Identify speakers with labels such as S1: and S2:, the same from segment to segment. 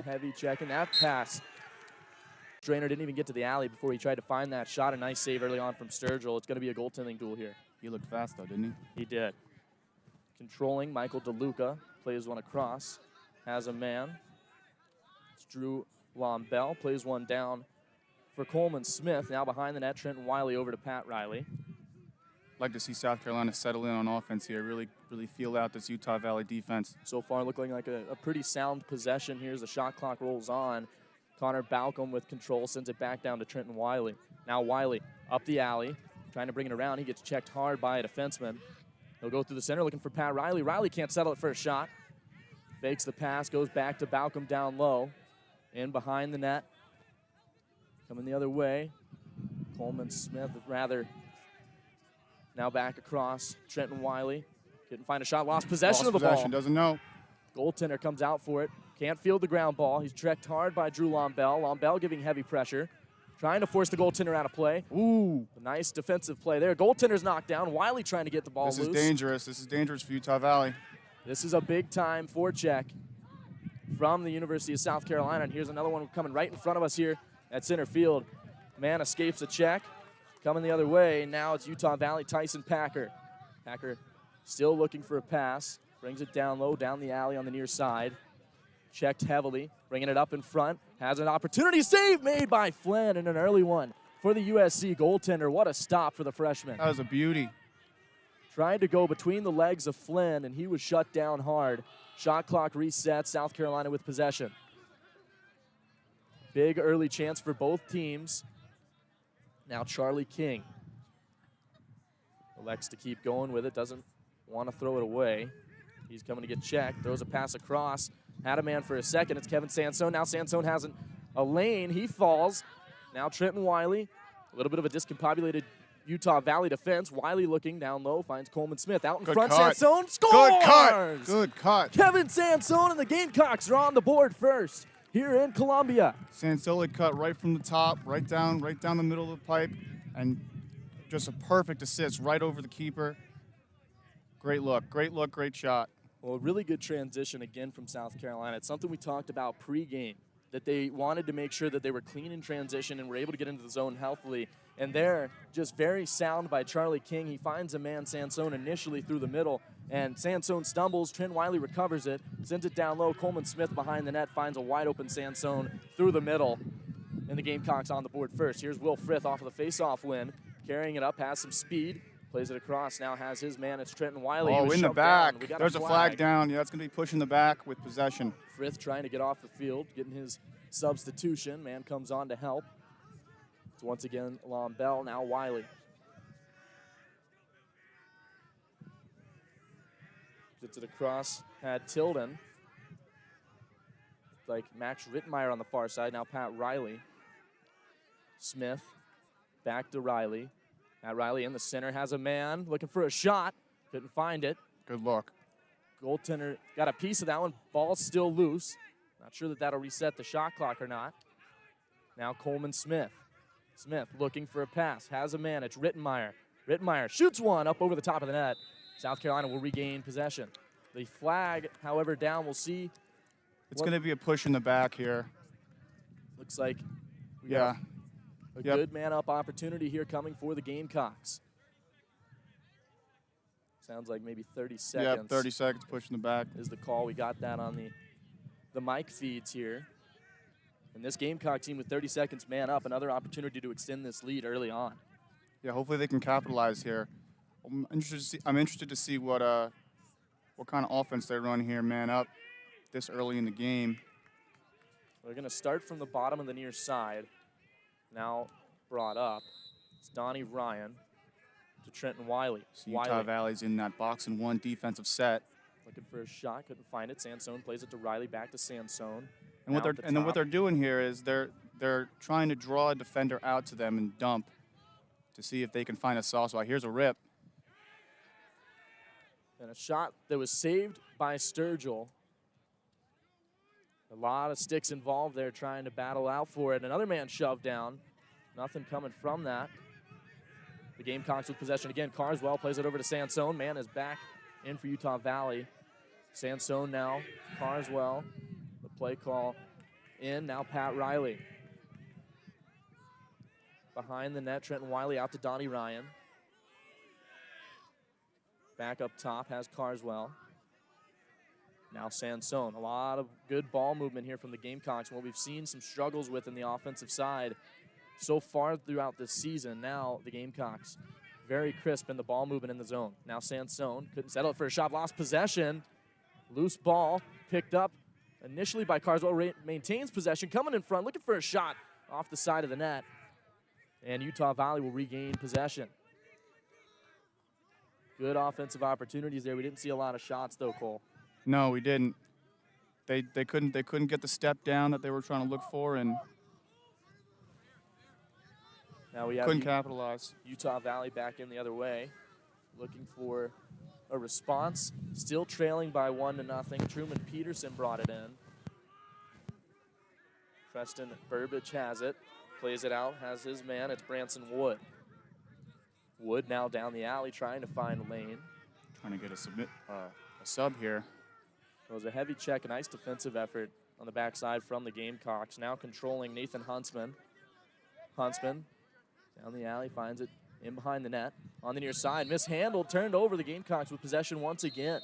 S1: Heavy checking that pass. Drainer didn't even get to the alley before he tried to find that shot. A nice save early on from Sturgill. It's going to be a goaltending duel here.
S2: He looked fast, though, didn't he?
S1: He did. Controlling, Michael DeLuca plays one across. Has a man. It's Drew Lombell. Plays one down for Coleman Smith. Now behind the net, Trenton Wiley over to Pat Riley.
S2: Like to see South Carolina settle in on offense here, really feel out this Utah Valley defense.
S1: So far looking like a pretty sound possession here as the shot clock rolls on. Connor Balcom with control, sends it back down to Trenton Wiley. Now Wiley up the alley, trying to bring it around. He gets checked hard by a defenseman. He'll go through the center looking for Pat Riley. Riley can't settle it for a shot. Fakes the pass, goes back to Balcom down low. In behind the net. Coming the other way. Coleman Smith rather. Now back across. Trenton Wiley. Couldn't find a shot, lost possession of the ball.
S2: Doesn't know.
S1: Goaltender comes out for it. Can't field the ground ball. He's checked hard by Drew Lombell. Lombell giving heavy pressure. Trying to force the goaltender out of play. Ooh, a nice defensive play there. Goaltender's knocked down. Wiley trying to get the ball loose.
S2: This is dangerous. This is dangerous for Utah Valley.
S1: This is a big-time forecheck from the University of South Carolina. And here's another one coming right in front of us here at center field. Man escapes a check. Coming the other way. Now it's Utah Valley, Tyson Packer. Packer still looking for a pass. Brings it down low, down the alley on the near side. Checked heavily, bringing it up in front. Has an opportunity. Save made by Flynn, and an early one for the USC goaltender. What a stop for the freshman.
S2: That was a beauty.
S1: Tried to go between the legs of Flynn, and he was shut down hard. Shot clock resets, South Carolina with possession. Big early chance for both teams. Now Charlie King elects to keep going with it, doesn't want to throw it away. He's coming to get checked, throws a pass across. Had a man for a second, it's Kevin Sansone. Now Sansone has a lane, he falls. Now Trenton Wiley, a little bit of a discombobulated Utah Valley defense. Wiley looking down low, finds Coleman Smith out in front.
S2: Cut.
S1: Sansone scores!
S2: Good cut! Good cut.
S1: Kevin Sansone and the Gamecocks are on the board first here in Columbia.
S2: Sansone cut right from the top, right down the middle of the pipe, and just a perfect assist right over the keeper. Great look, great shot.
S1: Well, a really good transition again from South Carolina. It's something we talked about pregame, that they wanted to make sure that they were clean in transition and were able to get into the zone healthily. And there, just very sound by Charlie King. He finds a man, Sansone, initially through the middle, and Sansone stumbles. Trent Wiley recovers it, sends it down low. Coleman Smith behind the net finds a wide open Sansone through the middle. And the Gamecocks on the board first. Here's Will Frith off of the faceoff win, carrying it up, has some speed. Plays it across, now has his man, it's Trenton Wiley.
S2: Oh, in the back. There's a flag down. Yeah, that's going to be pushing the back with possession.
S1: Frith trying to get off the field, getting his substitution. Man comes on to help. It's once again Lombell, now Wiley. Gets it across, had Tilden. Like Max Rittmeyer on the far side, now Pat Riley. Smith, back to Riley. Pat Riley in the center, has a man looking for a shot. Couldn't find it.
S2: Good look.
S1: Goaltender got a piece of that one. Ball's still loose. Not sure that that'll reset the shot clock or not. Now Coleman Smith. Smith looking for a pass. Has a man. It's Rittmeyer. Rittmeyer shoots one up over the top of the net. South Carolina will regain possession. The flag, however, down. We'll see.
S2: It's going to be a push in the back here.
S1: Looks like we got a good man-up opportunity here coming for the Gamecocks. Sounds like maybe 30 seconds.
S2: Yeah, 30 seconds pushing the back.
S1: Is the call. We got that on the mic feeds here. And this Gamecock team with 30 seconds man up, another opportunity to extend this lead early on.
S2: Yeah, hopefully they can capitalize here. I'm interested to see what kind of offense they run here, man up, this early in the game.
S1: We're going to start from the bottom of the near side. Now brought up. It's Donnie Ryan to Trenton Wiley.
S2: So Utah Valley's in that box and one defensive set.
S1: Looking for a shot, couldn't find it. Sansone plays it to Riley, back to Sansone.
S2: And then what they're doing here is they're trying to draw a defender out to them and dump to see if they can find a soft spot. Here's a rip.
S1: And a shot that was saved by Sturgill. A lot of sticks involved there trying to battle out for it. Another man shoved down. Nothing coming from that. The Gamecocks with possession again. Carswell plays it over to Sansone. Man is back in for Utah Valley. Sansone now. Carswell. The play call in, now Pat Riley. Behind the net, Trenton Wiley out to Donnie Ryan. Back up top has Carswell. Now Sansone. A lot of good ball movement here from the Gamecocks. What we've seen some struggles with in the offensive side so far throughout this season. Now the Gamecocks very crisp in the ball movement in the zone. Now Sansone couldn't settle it for a shot. Lost possession. Loose ball picked up initially by Carswell. Maintains possession. Coming in front. Looking for a shot off the side of the net. And Utah Valley will regain possession. Good offensive opportunities there. We didn't see a lot of shots though, Cole.
S2: No, we didn't. They couldn't get the step down that they were trying to look for, and
S1: now we have
S2: couldn't capitalize.
S1: Utah Valley back in the other way, looking for a response. Still trailing by 1-0. Truman Peterson brought it in. Preston Burbage has it, plays it out, has his man. It's Branson Wood. Wood now down the alley trying to find a lane.
S2: Trying to get a sub here.
S1: It was a heavy check, a nice defensive effort on the backside from the Gamecocks. Now controlling Nathan Huntsman. Huntsman down the alley, finds it in behind the net. On the near side, mishandled, turned over. The Gamecocks with possession once again.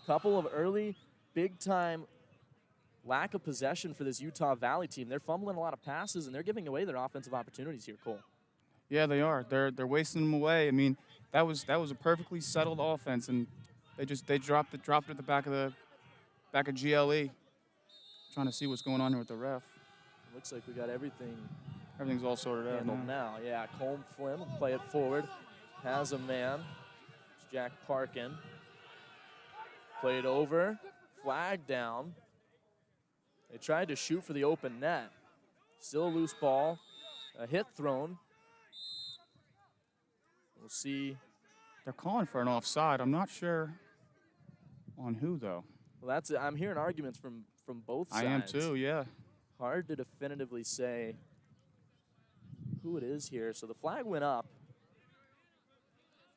S1: Couple of early, big-time lack of possession for this Utah Valley team. They're fumbling a lot of passes, and they're giving away their offensive opportunities here, Cole.
S2: Yeah, they are. They're wasting them away. I mean, that was a perfectly settled offense, and they dropped it at the back of GLE. Trying to see what's going on here with the ref.
S1: Looks like we got everything.
S2: Everything's all sorted out
S1: handled now. Yeah, Colm Flynn will play it forward. Has a man. It's Jack Parkin. Played over. Flag down. They tried to shoot for the open net. Still a loose ball. A hit thrown. We'll see.
S2: They're calling for an offside. I'm not sure on who, though.
S1: Well, I'm hearing arguments from both sides.
S2: I am too, yeah.
S1: Hard to definitively say who it is here. So the flag went up.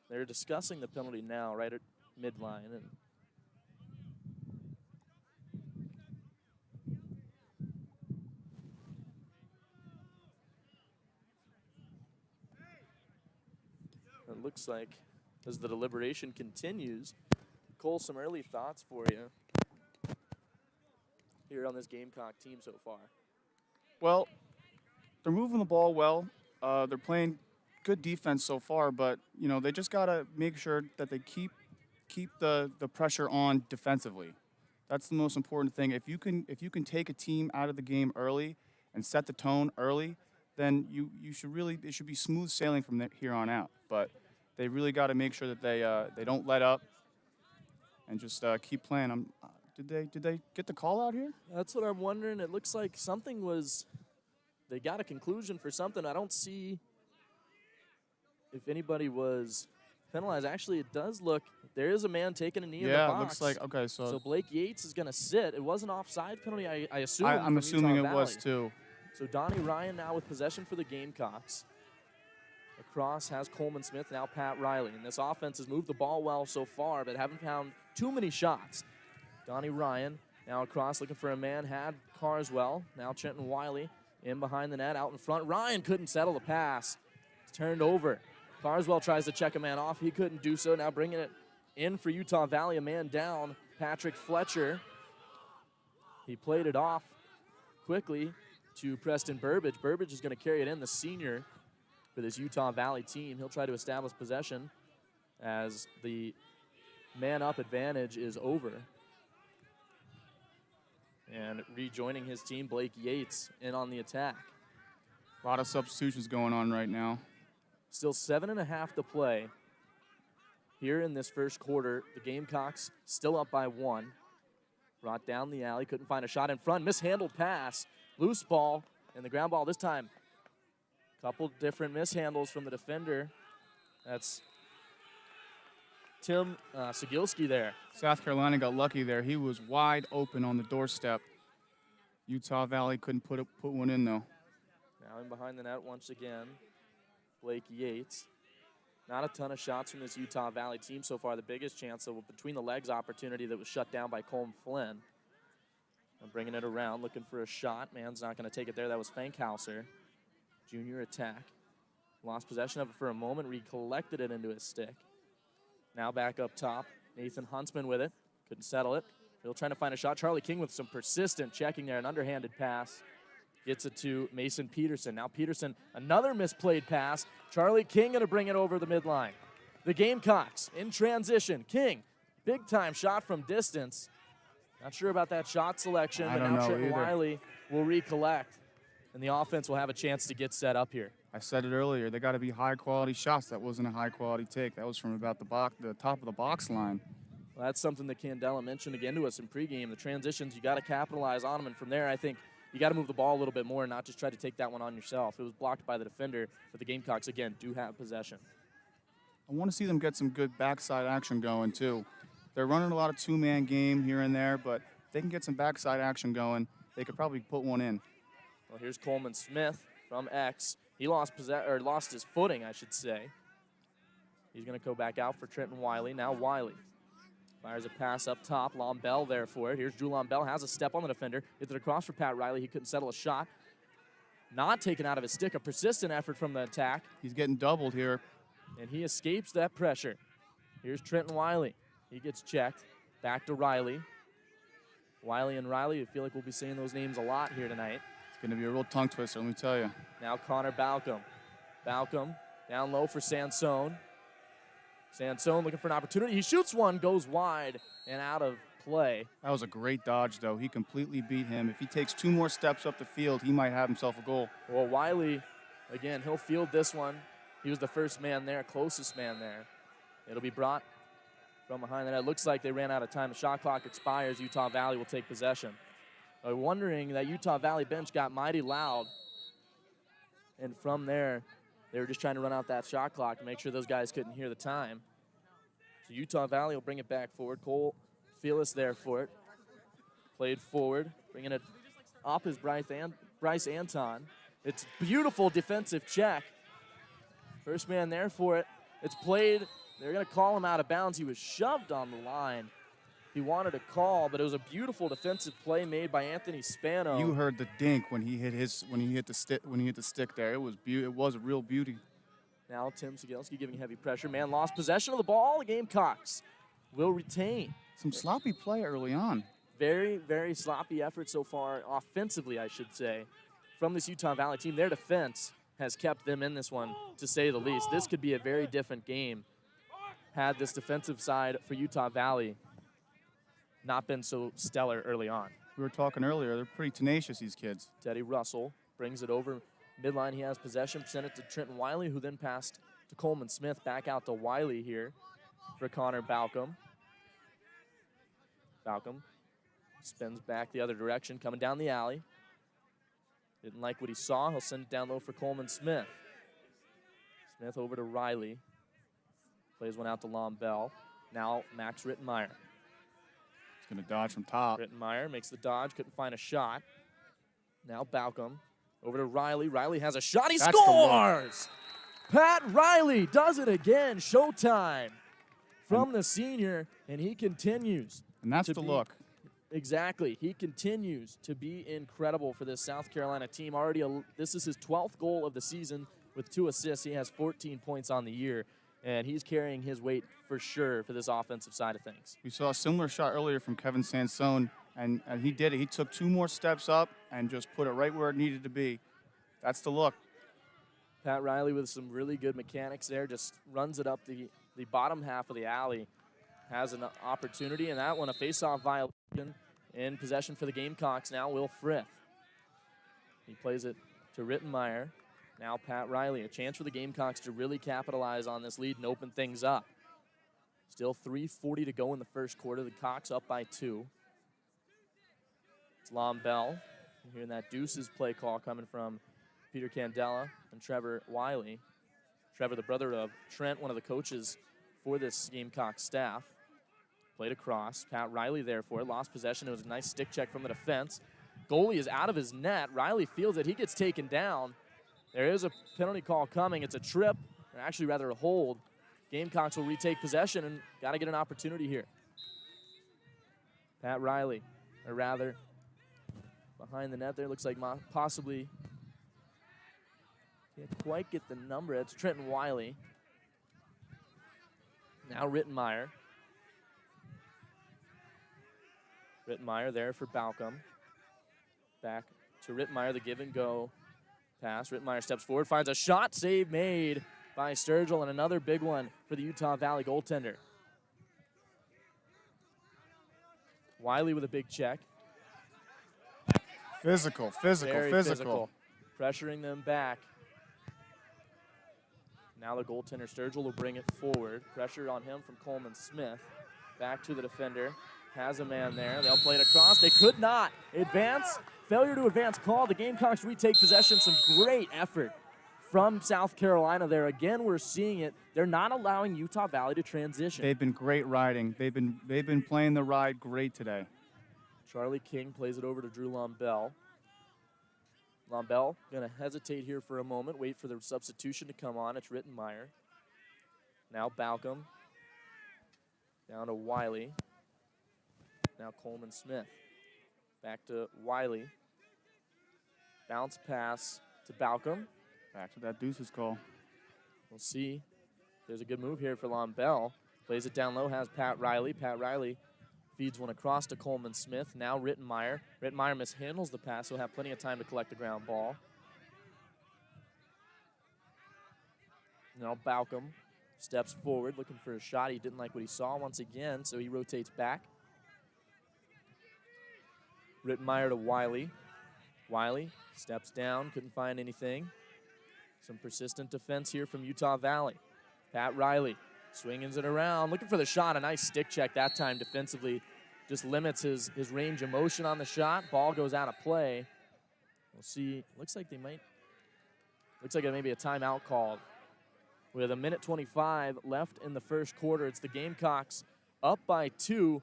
S1: They're discussing the penalty now right at midline. And it looks like as the deliberation continues, Cole, some early thoughts for you here on this Gamecock team so far.
S2: Well, they're moving the ball well. They're playing good defense so far, but you know they just gotta make sure that they keep the pressure on defensively. That's the most important thing. If you can take a team out of the game early and set the tone early, then it should be smooth sailing from here on out. But they really got to make sure that they don't let up and just keep playing. Did they get the call out here?
S1: That's what I'm wondering. It looks like something was. They got a conclusion for something. I don't see if anybody was penalized. Actually, it does look. There is a man taking a knee in the box.
S2: Yeah, it looks like, okay, so
S1: Blake Yates is going to sit. It was an offside penalty, I assume.
S2: I'm assuming
S1: Utah
S2: it was
S1: Valley.
S2: too.
S1: So Donnie Ryan now with possession for the Gamecocks. Across has Coleman Smith, now Pat Riley. And this offense has moved the ball well so far, but haven't found too many shots. Donnie Ryan now across looking for a man, had Carswell. Now Trenton Wiley in behind the net, out in front. Ryan couldn't settle the pass. It's turned over. Carswell tries to check a man off. He couldn't do so. Now bringing it in for Utah Valley, a man down, Patrick Fletcher. He played it off quickly to Preston Burbage. Burbage is going to carry it in, the senior for this Utah Valley team. He'll try to establish possession as the man-up advantage is over. And rejoining his team, Blake Yates in on the attack.
S2: A lot of substitutions going on right now.
S1: Still 7.5 to play here in this first quarter. The Gamecocks still up by 1. Brought down the alley, couldn't find a shot in front. Mishandled pass, loose ball, and the ground ball this time. Couple different mishandles from the defender. That's Tim Sigilski there.
S2: South Carolina got lucky there. He was wide open on the doorstep. Utah Valley couldn't put one in, though.
S1: Now in behind the net once again, Blake Yates. Not a ton of shots from this Utah Valley team so far. The biggest chance, though, between the legs opportunity that was shut down by Colm Flynn. And bringing it around, looking for a shot. Man's not going to take it there. That was Fankhauser. Junior attack. Lost possession of it for a moment, recollected it into his stick. Now back up top. Nathan Huntsman with it. Couldn't settle it. Still trying to find a shot. Charlie King with some persistent checking there. An underhanded pass. Gets it to Mason Peterson. Now Peterson, another misplayed pass. Charlie King going to bring it over the midline. The Gamecocks in transition. King, big time shot from distance. Not sure about that shot selection, but now Trenton Wiley will recollect. And the offense will have a chance to get set up here.
S2: I said it earlier, they got to be high-quality shots. That wasn't a high-quality take. That was from about the top of the box line.
S1: Well, that's something that Candela mentioned again to us in pregame. The transitions, you got to capitalize on them. And from there, I think you got to move the ball a little bit more and not just try to take that one on yourself. It was blocked by the defender, but the Gamecocks, again, do have possession.
S2: I want to see them get some good backside action going, too. They're running a lot of two-man game here and there, but if they can get some backside action going, they could probably put one in.
S1: Well, here's Coleman Smith from X. He lost his footing, I should say. He's going to go back out for Trenton Wiley. Now Wiley fires a pass up top. Lombell there for it. Here's Drew Lombell, has a step on the defender. Gets it across for Pat Riley. He couldn't settle a shot. Not taken out of his stick. A persistent effort from the attack.
S2: He's getting doubled here.
S1: And he escapes that pressure. Here's Trenton Wiley. He gets checked. Back to Riley. Wiley and Riley, I feel like we'll be saying those names a lot here tonight.
S2: It's going to be a real tongue twister, let me tell you.
S1: Now Connor Balcom. Balcom down low for Sansone. Sansone looking for an opportunity. He shoots one, goes wide and out of play.
S2: That was a great dodge, though. He completely beat him. If he takes 2 more steps up the field, he might have himself a goal.
S1: Well, Wiley, again, he'll field this one. He was the first man there, closest man there. It'll be brought from behind the net. It looks like they ran out of time. The shot clock expires. Utah Valley will take possession. I'm wondering that Utah Valley bench got mighty loud. And from there, they were just trying to run out that shot clock and make sure those guys couldn't hear the time. So Utah Valley will bring it back forward. Cole Fearless there for it. Played forward, bringing it up is Bryce Anton. It's beautiful defensive check. First man there for it. It's played. They're going to call him out of bounds. He was shoved on the line. He wanted a call, but it was a beautiful defensive play made by Anthony Spano.
S2: You heard the dink when he hit the stick there. It was a real beauty.
S1: Now Tim Sigelski giving heavy pressure. Man lost possession of the ball. The Gamecocks will retain.
S2: Some sloppy play early on.
S1: Very, very sloppy effort so far, offensively, I should say, from this Utah Valley team. Their defense has kept them in this one, to say the least. This could be a very different game had this defensive side for Utah Valley not been so stellar early on.
S2: We were talking earlier, they're pretty tenacious, these kids.
S1: Teddy Russell brings it over midline. He has possession, sent it to Trenton Wiley, who then passed to Coleman Smith. Back out to Wiley here for Connor Balcom. Balcom spins back the other direction, coming down the alley. Didn't like what he saw. He'll send it down low for Coleman Smith. Smith over to Riley. Plays one out to Lombell. Now Max Rittenmeyer.
S2: He's going to dodge from top.
S1: Rittenmeyer makes the dodge, couldn't find a shot. Now Balcom over to Riley. Riley has a shot, he scores! Pat Riley does it again, showtime from the senior, and he continues.
S2: And that's the look.
S1: Exactly, he continues to be incredible for this South Carolina team. This is his 12th goal of the season with 2 assists. He has 14 points on the year, and he's carrying his weight for sure for this offensive side of things.
S2: We saw a similar shot earlier from Kevin Sansone, and he did it. He took 2 more steps up and just put it right where it needed to be. That's the look.
S1: Pat Riley with some really good mechanics there, just runs it up the bottom half of the alley, has an opportunity, and that one a face-off violation in possession for the Gamecocks. Now Will Frith. He plays it to Rittenmeyer. Now Pat Riley, a chance for the Gamecocks to really capitalize on this lead and open things up. Still 3:40 to go in the first quarter. The Cocks up by 2. It's Lombell. You're hearing that Deuces play call coming from Peter Candela and Trevor Wiley. Trevor, the brother of Trent, one of the coaches for this Gamecock staff. Played across. Pat Riley there for it. Lost possession. It was a nice stick check from the defense. Goalie is out of his net. Riley feels it. He gets taken down. There is a penalty call coming. It's a trip, or actually rather a hold. Gamecocks will retake possession and got to get an opportunity here. Pat Riley, or rather behind the net there. Looks like possibly can't quite get the number. It's Trenton Wiley. Now Rittenmeyer. Rittenmeyer there for Balcom. Back to Rittenmeyer, the give and go pass. Rittenmeyer steps forward, finds a shot, save made by Sturgill, and another big one for the Utah Valley goaltender. Wiley with a big check.
S2: Physical.
S1: Very physical. Pressuring them back. Now the goaltender Sturgill will bring it forward. Pressure on him from Coleman Smith. Back to the defender. Has a man there. They'll play it across. They could not advance. Failure to advance call. The Gamecocks retake possession. Some great effort from South Carolina there. Again, we're seeing it. They're not allowing Utah Valley to transition.
S2: They've been great riding. They've been playing the ride great today.
S1: Charlie King plays it over to Drew Lombell. Lombell going to hesitate here for a moment, wait for the substitution to come on. It's Rittenmeyer. Now Balcom. Down to Wiley. Now Coleman Smith. Back to Wiley. Bounce pass to Balcom.
S2: Back to that deuces call.
S1: We'll see. There's a good move here for Lombell. Plays it down low, has Pat Riley. Pat Riley feeds one across to Coleman Smith. Now Rittenmeyer. Rittenmeyer mishandles the pass. He'll have plenty of time to collect the ground ball. Now Balcom steps forward, looking for a shot. He didn't like what he saw once again, so he rotates back. Rittenmeyer to Wiley. Wiley steps down, couldn't find anything. Some persistent defense here from Utah Valley. Pat Riley swinging it around, looking for the shot. A nice stick check that time defensively. Just limits his range of motion on the shot. Ball goes out of play. We'll see. Looks like maybe a timeout called. With 1:25 left in the first quarter, it's the Gamecocks up by 2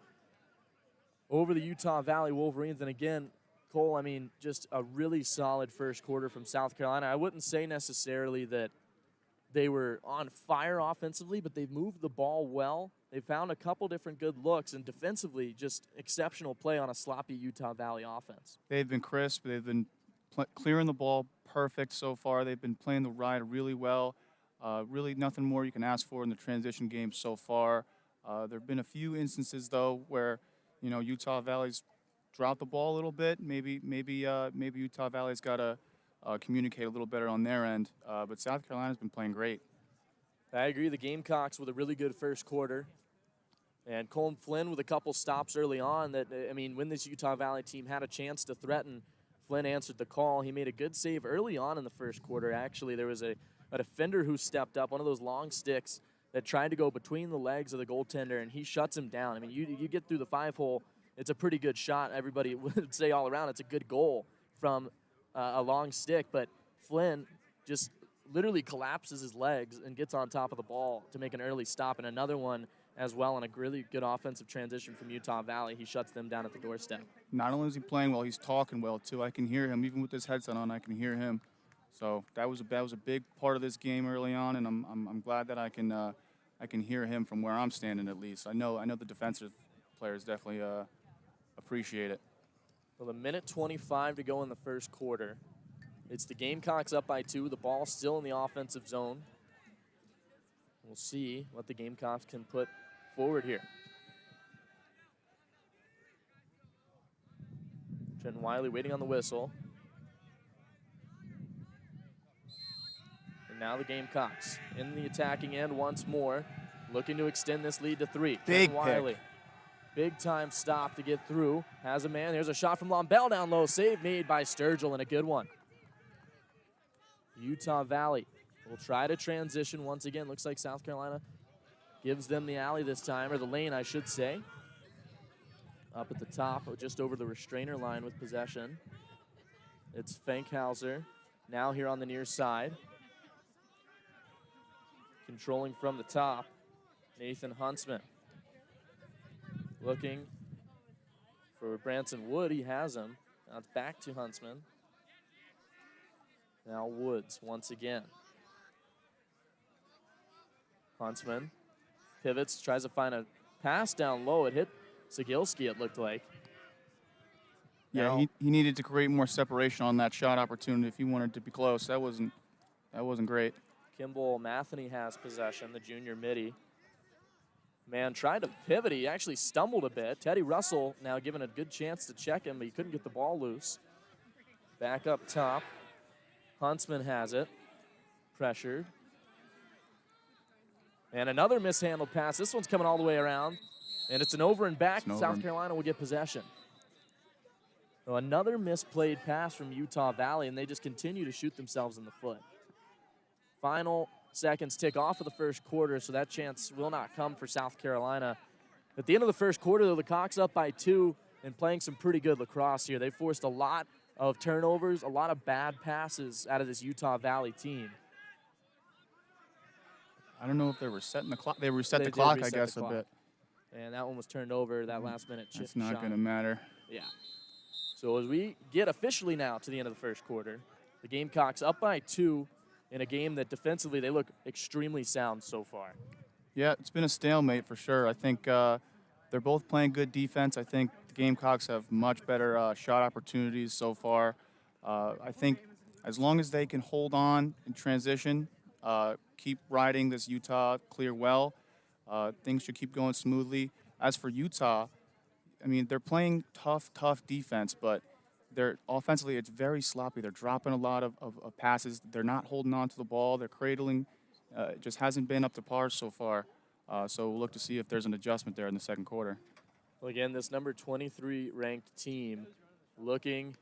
S1: over the Utah Valley Wolverines. And again, Cole, I mean, just a really solid first quarter from South Carolina. I wouldn't say necessarily that they were on fire offensively, but they've moved the ball well. They found a couple different good looks, and defensively, just exceptional play on a sloppy Utah Valley offense.
S2: They've been crisp. They've been clearing the ball perfect so far. They've been playing the ride really well. Really nothing more you can ask for in the transition game so far. There have been a few instances, though, where, you know, Utah Valley's dropped the ball a little bit. Maybe Utah Valley's got to communicate a little better on their end. But South Carolina's been playing great.
S1: I agree. The Gamecocks with a really good first quarter. And Colm Flynn with a couple stops early on that, I mean, when this Utah Valley team had a chance to threaten, Flynn answered the call. He made a good save early on in the first quarter. Actually, there was a defender who stepped up, one of those long sticks that tried to go between the legs of the goaltender, and he shuts him down. I mean, you get through the 5-hole, it's a pretty good shot. Everybody would say all around it's a good goal from a long stick, but Flynn just literally collapses his legs and gets on top of the ball to make an early stop, and another one as well on a really good offensive transition from Utah Valley. He shuts them down at the doorstep.
S2: Not only is he playing well, he's talking well, too. I can hear him. Even with his headset on, I can hear him. So that was a big part of this game early on, and I'm glad that I can hear him from where I'm standing at least. I know the defensive players definitely appreciate it.
S1: Well, 1:25 to go in the first quarter. It's the Gamecocks up by 2. The ball still in the offensive zone. We'll see what the Gamecocks can put forward here. Trenton Wiley waiting on the whistle. And now the Gamecocks in the attacking end once more, looking to extend this lead to 3.
S2: Big
S1: Wiley, big time stop to get through. Has a man. There's a shot from Lombell down low. Save made by Sturgill, and a good one. Utah Valley will try to transition once again. Looks like South Carolina gives them the alley this time, or the lane, I should say. Up at the top, just over the restrainer line with possession. It's Fankhauser now here on the near side. Controlling from the top, Nathan Huntsman. Looking for Branson Wood, he has him. Now it's back to Huntsman. Now Woods once again. Huntsman pivots, tries to find a pass down low. It hit Zagilski, it looked like.
S2: Yeah,
S1: Now,
S2: he needed to create more separation on that shot opportunity if he wanted to be close. That wasn't great.
S1: Kimball Matheny has possession, the junior midi. Man tried to pivot. He actually stumbled a bit. Teddy Russell now given a good chance to check him, but he couldn't get the ball loose. Back up top. Huntsman has it. Pressured. And another mishandled pass. This one's coming all the way around. And it's an over and back. South Carolina will get possession. So another misplayed pass from Utah Valley, and they just continue to shoot themselves in the foot. Final seconds tick off of the first quarter, so that chance will not come for South Carolina. At the end of the first quarter, though, the Cocks up by 2 and playing some pretty good lacrosse here. They forced a lot of turnovers, a lot of bad passes out of this Utah Valley team.
S2: I don't know if they were setting the clock. They reset the clock, I guess, a bit.
S1: And that one was turned over, that last minute chip shot.
S2: It's not going to matter.
S1: Yeah. So as we get officially now to the end of the first quarter, the Gamecocks up by 2 in a game that defensively they look extremely sound so far.
S2: Yeah, it's been a stalemate for sure. I think they're both playing good defense. I think the Gamecocks have much better shot opportunities so far. I think as long as they can hold on in transition, keep riding this Utah clear well, things should keep going smoothly. As for Utah, I mean, they're playing tough defense, but they're offensively, it's very sloppy. They're dropping a lot of passes. They're not holding on to the ball. They're cradling. It just hasn't been up to par so far. So we'll look to see if there's an adjustment there in the second quarter.
S1: Well, again, this number 23 ranked team looking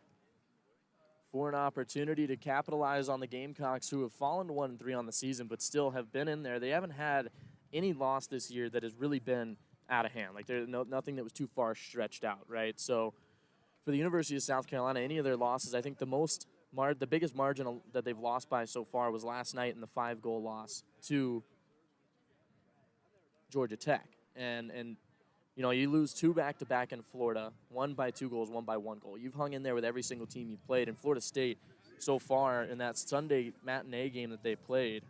S1: for an opportunity to capitalize on the Gamecocks, who have fallen to 1-3 on the season, but still have been in there. They haven't had any loss this year that has really been out of hand. Like, there's nothing that was too far stretched out, right? So for the University of South Carolina, any of their losses, I think the biggest margin that they've lost by so far was last night in the 5-goal loss to Georgia Tech. And you know, you lose 2 back-to-back in Florida, 1 by 2 goals, 1 by 1 goal. You've hung in there with every single team you've played. And Florida State, so far in that Sunday matinee game that they played,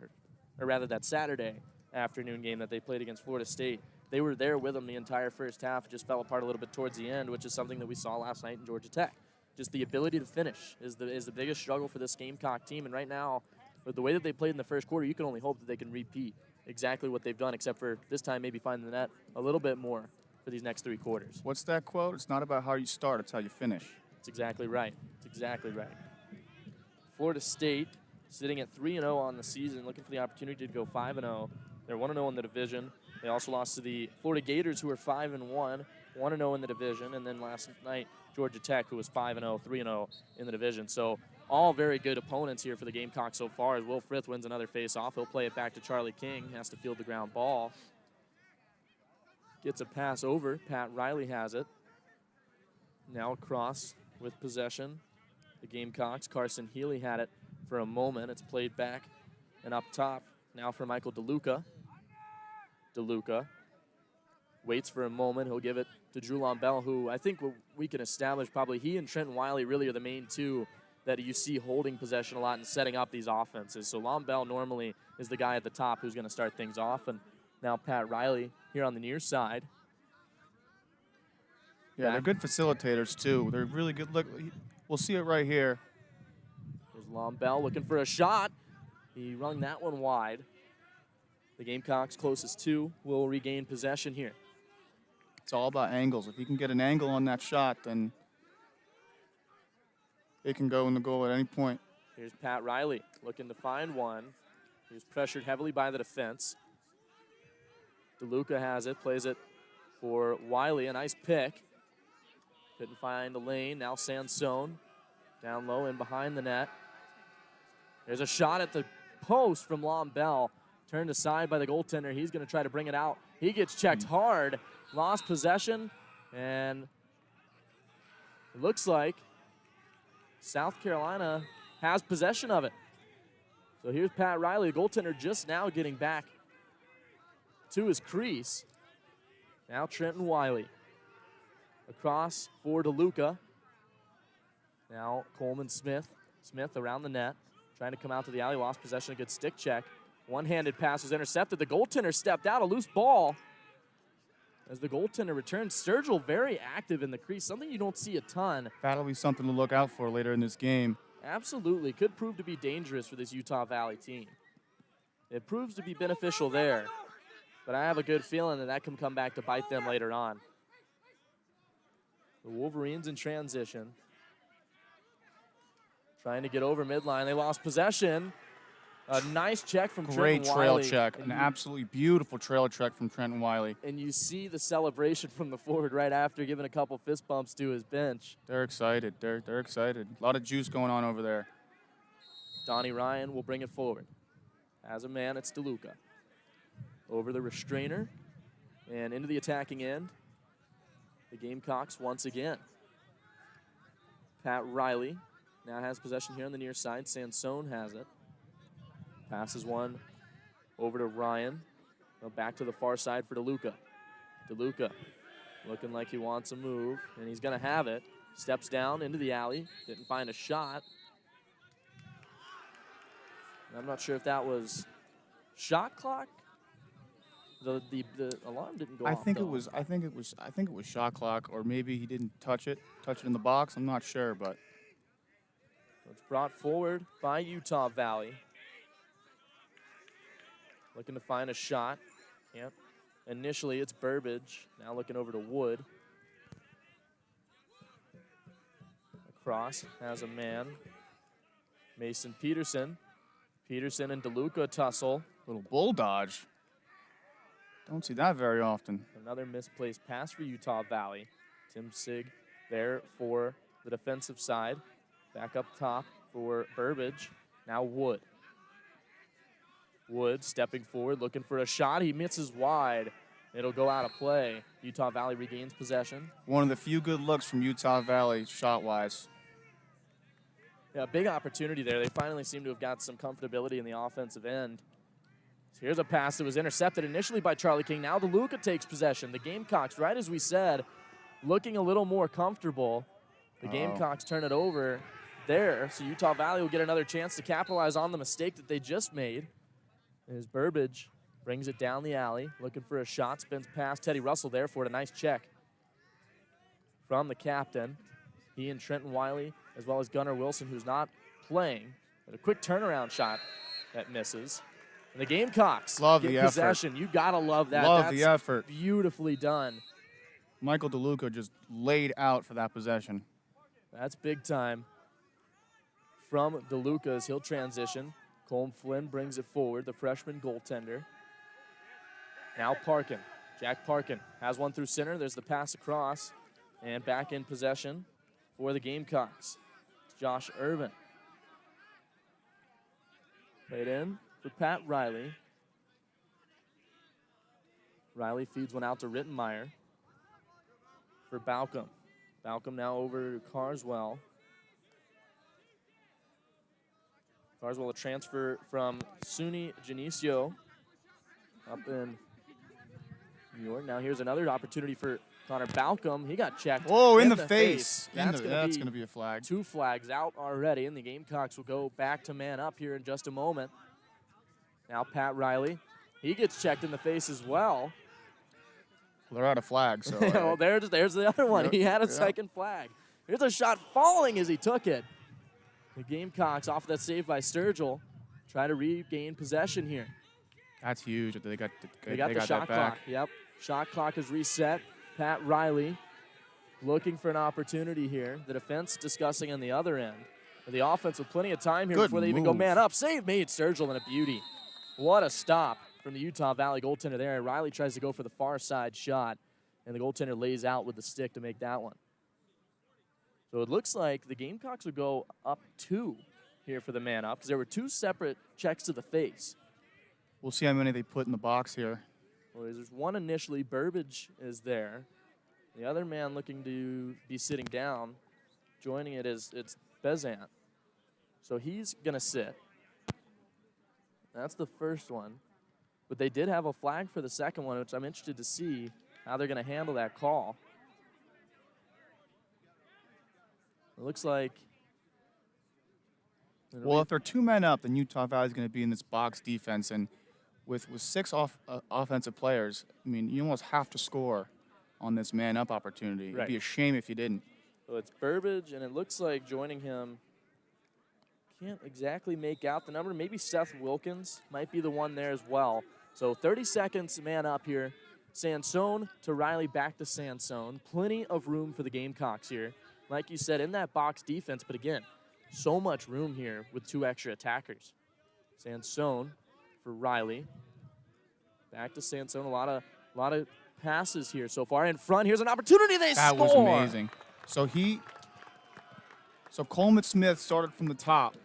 S1: or rather that Saturday afternoon game that they played against Florida State, they were there with them the entire first half. It just fell apart a little bit towards the end, which is something that we saw last night in Georgia Tech. Just the ability to finish is the biggest struggle for this Gamecock team. And right now, with the way that they played in the first quarter, you can only hope that they can repeat exactly what they've done, except for this time maybe find the net a little bit more for these next 3 quarters.
S2: What's that quote? It's not about how you start, it's how you finish.
S1: That's exactly right. It's exactly right. Florida State sitting at 3-0 on the season, looking for the opportunity to go 5-0. They're 1-0 in the division. They also lost to the Florida Gators, who are 5-1, 1-0 in the division, and then last night, Georgia Tech, who was 5-0, 3-0 in the division. So all very good opponents here for the Gamecocks so far, as Will Frith wins another face-off. He'll play it back to Charlie King, has to field the ground ball. Gets a pass over. Pat Riley has it. Now across with possession. The Gamecocks. Carson Healy had it for a moment. It's played back and up top. Now for Michael DeLuca. DeLuca waits for a moment. He'll give it to Drew Lombell, who I think we can establish probably he and Trenton Wiley really are the main two that you see holding possession a lot and setting up these offenses. So Lombell normally is the guy at the top who's going to start things off. And now Pat Riley here on the near side.
S2: Yeah, they're good facilitators, too. They're really good. Look, we'll see it right here.
S1: There's Lombell looking for a shot. He rung that one wide. The Gamecocks closest 2 will regain possession here.
S2: It's all about angles. If you can get an angle on that shot, then it can go in the goal at any point.
S1: Here's Pat Riley looking to find one. He was pressured heavily by the defense. DeLuca has it, plays it for Wiley. A nice pick. Couldn't find a lane. Now Sansone down low and behind the net. There's a shot at the post from Lombell. Turned aside by the goaltender. He's going to try to bring it out. He gets checked hard. Lost possession. And it looks like South Carolina has possession of it. So here's Pat Riley, the goaltender, just now getting back to his crease. Now Trenton Wiley. Across for DeLuca. Now Coleman Smith. Smith around the net. Trying to come out to the alley. Lost possession. A good stick check. One-handed pass was intercepted. The goaltender stepped out. A loose ball. as the goaltender returns. Sturgill very active in the crease, something you don't see a ton.
S2: That'll be something to look out for later in this game.
S1: Absolutely. Could prove to be dangerous for this Utah Valley team. It proves to be beneficial there, but I have a good feeling that that can come back to bite them later on. The Wolverines in transition. Trying to get over midline. They lost possession. A nice check from
S2: Great
S1: Trenton
S2: trail
S1: Wiley.
S2: check. An absolutely beautiful trail check from Trenton Wiley.
S1: And you see the celebration from the forward right after, giving a couple fist bumps to his bench.
S2: They're excited. They're excited. A lot of juice going on over there.
S1: Donnie Ryan will bring it forward. As a man, it's DeLuca. Over the restrainer and into the attacking end. The Gamecocks once again. Pat Riley now has possession here on the near side. Sansone has it. Passes one over to Ryan. Now back to the far side for DeLuca. DeLuca looking like he wants a move, and he's going to have it. Steps down into the alley. Didn't find a shot. I'm not sure if that was shot clock. The alarm didn't go off.
S2: I think it was shot clock, or maybe he didn't touch it in the box. I'm not sure, but
S1: it's brought forward by Utah Valley. Looking to find a shot. Yep. Initially, it's Burbage. Now looking over to Wood. Across has a man. Mason Peterson. Peterson and DeLuca tussle.
S2: little bull dodge. Don't see that very often.
S1: Another misplaced pass for Utah Valley. Tim Sig there for the defensive side. Back up top for Burbage. Now Wood. Wood stepping forward, looking for a shot. He misses wide. It'll go out of play. Utah Valley regains possession.
S2: One of the few good looks from Utah Valley shot-wise.
S1: Yeah, big opportunity there. They finally seem to have got some comfortability in the offensive end. So here's a pass that was intercepted initially by Charlie King. Now DeLuca takes possession. The Gamecocks, right as we said, looking a little more comfortable. The Gamecocks turn it over there. So Utah Valley will get another chance to capitalize on the mistake that they just made. As Burbage brings it down the alley, looking for a shot, spins past Teddy Russell there for it. A nice check from the captain. He and Trenton Wiley, as well as Gunnar Wilson, who's not playing. But a quick turnaround shot that misses. And the Gamecocks get possession. You gotta love that.
S2: Love the effort.
S1: Beautifully done.
S2: Michael DeLuca just laid out for that possession.
S1: That's big time from DeLuca as he'll transition. Colm Flynn brings it forward, the freshman goaltender. Now Parkin. Jack Parkin has one through center. There's the pass across. And back in possession for the Gamecocks. It's Josh Irvin. Played in for Pat Riley. Riley feeds one out to Rittenmeyer for Balcom. Balcom now over to Carswell. Carswell a transfer from SUNY Geneseo up in New York. Now here's another opportunity for Connor Balcom. He got checked.
S2: Whoa, in the face.
S1: That's
S2: going to be a flag.
S1: 2 flags out already, and the Gamecocks will go back to man up here in just a moment. Now Pat Riley. He gets checked in the face as well.
S2: Well, they're out of flags. So,
S1: well, there's the other one.
S2: Yep,
S1: He had a second flag. Here's a shot falling as he took it. The Gamecocks off that save by Sturgill try to regain possession here.
S2: That's huge. They got
S1: the shot clock. Yep. Shot clock is reset. Pat Riley looking for an opportunity here. The defense discussing on the other end. The offense with plenty of time here before they even go man up. Save made Sturgill and a beauty. What a stop from the Utah Valley goaltender there. Riley tries to go for the far side shot, and the goaltender lays out with the stick to make that one. So it looks like the Gamecocks would go up 2 here for the man up because there were 2 separate checks to the face.
S2: We'll see how many they put in the box here.
S1: Well, there's one initially. Burbage is there. The other man looking to be sitting down. Joining it is it's Bezant. So he's going to sit. That's the first one. But they did have a flag for the second one, which I'm interested to see how they're going to handle that call. It looks like.
S2: Well, if they're 2 men up, then Utah Valley is going to be in this box defense. And with 6 offensive players, I mean, you almost have to score on this man-up opportunity.
S1: Right.
S2: It'd be a shame if you didn't.
S1: So it's Burbage, and it looks like joining him, can't exactly make out the number. Maybe Seth Wilkins might be the one there as well. So 30 seconds, man up here. Sansone to Riley, back to Sansone. Plenty of room for the Gamecocks here. Like you said, in that box defense, but again, so much room here with 2 extra attackers. Sansone for Riley. Back to Sansone. A lot of passes here so far. In front, here's an opportunity. They score.
S2: That was amazing. So Coleman Smith started from the top,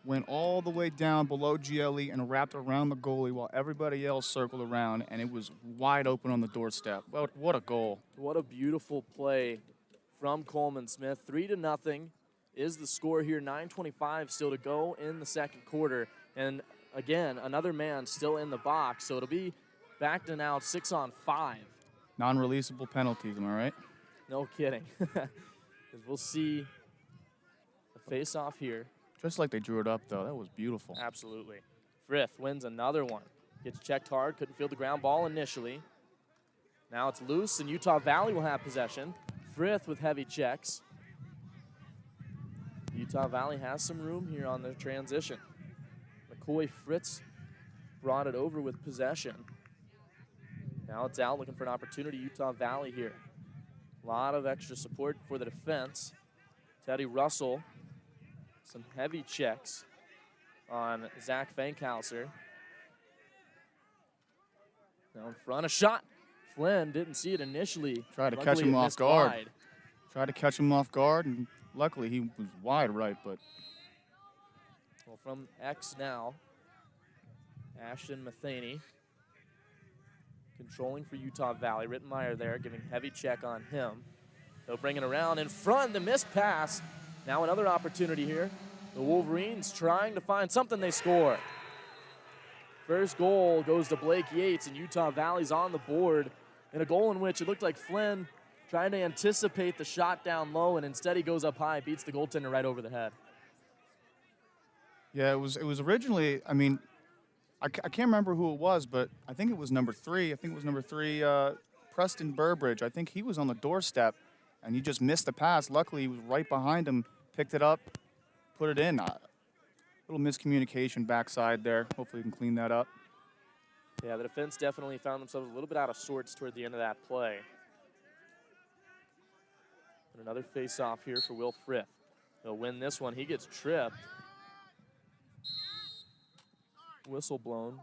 S2: went all the way down below GLE and wrapped around the goalie while everybody else circled around, and it was wide open on the doorstep. What a goal.
S1: What a beautiful play from Coleman Smith. 3-0 is the score here. 9:25 still to go in the second quarter. And again, another man still in the box, so it'll be back to now 6-on-5.
S2: Non-releasable penalties, am I right?
S1: No kidding. We'll see the face-off here.
S2: Just like they drew it up, though. That was beautiful.
S1: Absolutely. Frith wins another one. Gets checked hard, couldn't field the ground ball initially. Now it's loose, and Utah Valley will have possession. Frith with heavy checks. Utah Valley has some room here on the transition. McCoy Fritz brought it over with possession. Now it's out, looking for an opportunity. Utah Valley here. A lot of extra support for the defense. Teddy Russell, some heavy checks on Zach Fankhauser. Now in front, a shot. Flynn didn't see it initially.
S2: Tried to
S1: Luckily,
S2: catch him
S1: it
S2: off
S1: missed
S2: guard.
S1: wide.
S2: Tried to catch him off guard, and luckily he was wide right, but.
S1: Well, from X now, Ashton Matheny controlling for Utah Valley. Rittenmeyer there giving heavy check on him. They'll bring it around in front, the missed pass. Now another opportunity here. The Wolverines trying to find something, they score. First goal goes to Blake Yates, and Utah Valley's on the board in a goal in which it looked like Flynn trying to anticipate the shot down low, and instead he goes up high, beats the goaltender right over the head.
S2: Yeah, it was originally, I mean, I can't remember who it was, but I think it was number 3. I think it was number 3, Preston Burbridge. I think he was on the doorstep, and he just missed the pass. Luckily, he was right behind him, picked it up, put it in. Little miscommunication backside there. Hopefully we can clean that up.
S1: Yeah, the defense definitely found themselves a little bit out of sorts toward the end of that play. And another face-off here for Will Frith. He'll win this one. He gets tripped. Whistle blown.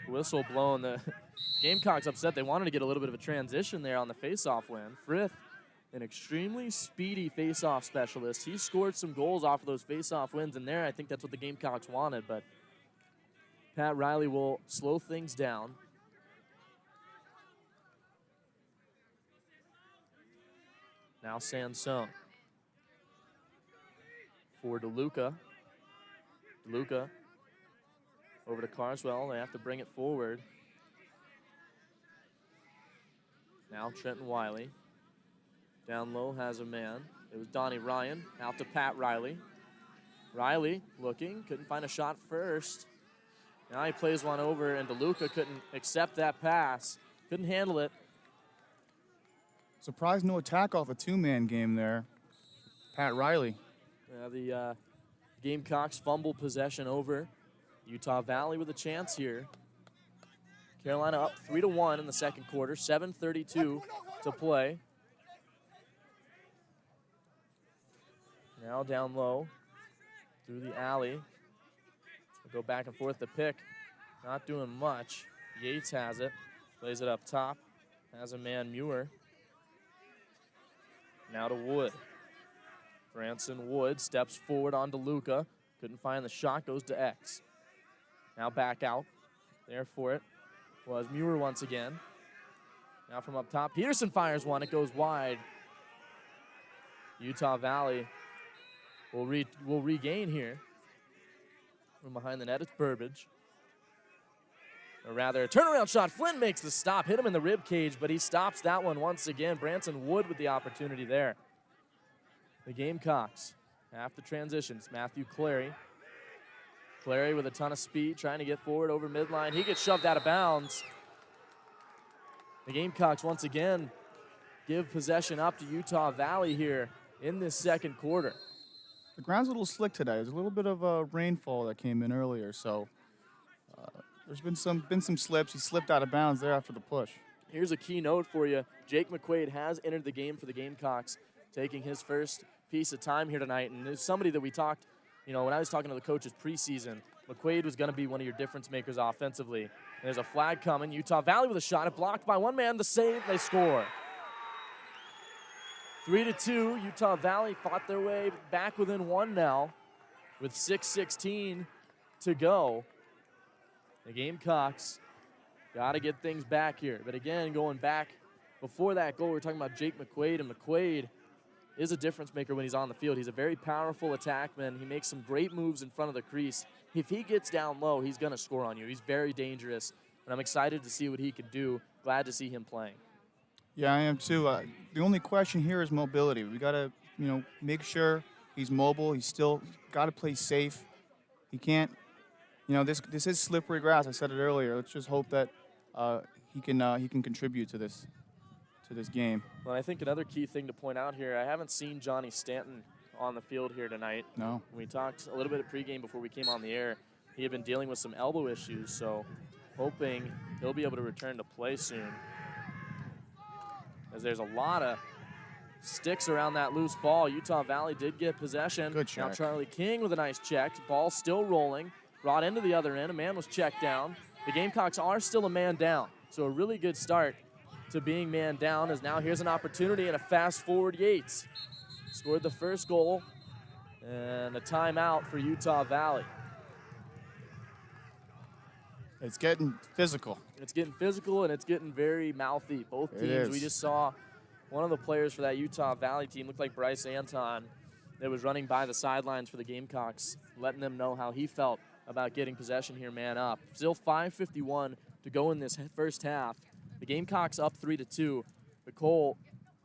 S1: Whistle blown. The Gamecocks upset. They wanted to get a little bit of a transition there on the face-off win. Frith, an extremely speedy face-off specialist. He scored some goals off of those face-off wins, and there I think that's what the Gamecocks wanted, but Pat Riley will slow things down. Now Sansone. For DeLuca. DeLuca over to Carswell. They have to bring it forward. Now Trenton Wiley. Down low has a man. It was Donnie Ryan. Out to Pat Riley. Riley looking. Couldn't find a shot first. Now he plays one over, and DeLuca couldn't accept that pass. Couldn't handle it.
S2: Surprised no attack off a 2-man game there. Pat Riley.
S1: The Gamecocks fumble possession over. Utah Valley with a chance here. Carolina up 3-1 in the second quarter. 7:32 to play. Now down low through the alley. We'll go back and forth. The pick not doing much. Yates has it. Plays it up top. Has a man, Muir. Now to Wood. Branson Wood steps forward on DeLuca. Couldn't find the shot, goes to X. Now back out. There for it was Muir once again. Now from up top, Peterson fires one, it goes wide. Utah Valley will regain here. From behind the net, it's Burbage. Or rather, a turnaround shot. Flynn makes the stop, hit him in the rib cage, but he stops that one once again. Branson Wood with the opportunity there. The Gamecocks have the transitions. Matthew Clary Clary with a ton of speed, trying to get forward over midline. He gets shoved out of bounds. The Gamecocks once again give possession up to Utah Valley here in this second quarter.
S2: The ground's a little slick today. There's a little bit of a rainfall that came in earlier, so there's been some slips. He slipped out of bounds there after the push.
S1: Here's a key note for you. Jake McQuaid has entered the game for the Gamecocks, taking his first piece of time here tonight. And there's somebody that we talked, when I was talking to the coaches preseason, McQuaid was going to be one of your difference makers offensively. And there's a flag coming. Utah Valley with a shot. It blocked by one man. The save, they score. 3-2. Utah Valley fought their way back within one now with 6:16 to go. The Gamecocks got to get things back here. But again, going back before that goal, we were talking about Jake McQuaid, and McQuaid is a difference maker when he's on the field. He's a very powerful attackman. He makes some great moves in front of the crease. If he gets down low, he's going to score on you. He's very dangerous, and I'm excited to see what he can do. Glad to see him playing.
S2: Yeah, I am too. The only question here is mobility. We got to, make sure he's mobile. He's still got to play safe. He can't, this is slippery grass. I said it earlier. Let's just hope that he can contribute to this game.
S1: Well, I think another key thing to point out here, I haven't seen Johnny Stanton on the field here tonight.
S2: No.
S1: We talked a little bit at pregame before we came on the air. He had been dealing with some elbow issues, so hoping he'll be able to return to play soon. As there's a lot of sticks around that loose ball. Utah Valley did get possession.
S2: Good check.
S1: Now Charlie King with a nice check. Ball still rolling. Brought into the other end. A man was checked down. The Gamecocks are still a man down. So a really good start to being man down, as now here's an opportunity and a fast forward Yates. Scored the first goal and a timeout for Utah Valley.
S2: It's getting physical.
S1: It's getting physical and it's getting very mouthy. Both teams. We just saw one of the players for that Utah Valley team, looked like Bryce Anton, that was running by the sidelines for the Gamecocks, letting them know how he felt about getting possession here, man up. Still 5:51 to go in this first half. The Gamecocks up 3-2. But Cole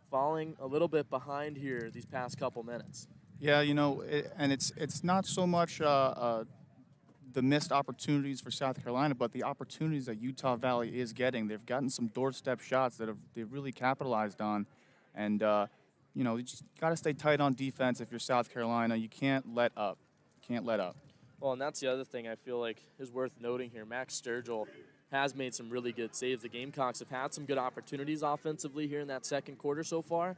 S1: falling a little bit behind here these past couple minutes.
S2: Yeah, and it's not so much the missed opportunities for South Carolina, but the opportunities that Utah Valley is getting. They've gotten some doorstep shots that they've really capitalized on. And, you just got to stay tight on defense if you're South Carolina. You can't let up.
S1: Well, and that's the other thing I feel like is worth noting here. Max Sturgill has made some really good saves. The Gamecocks have had some good opportunities offensively here in that second quarter so far,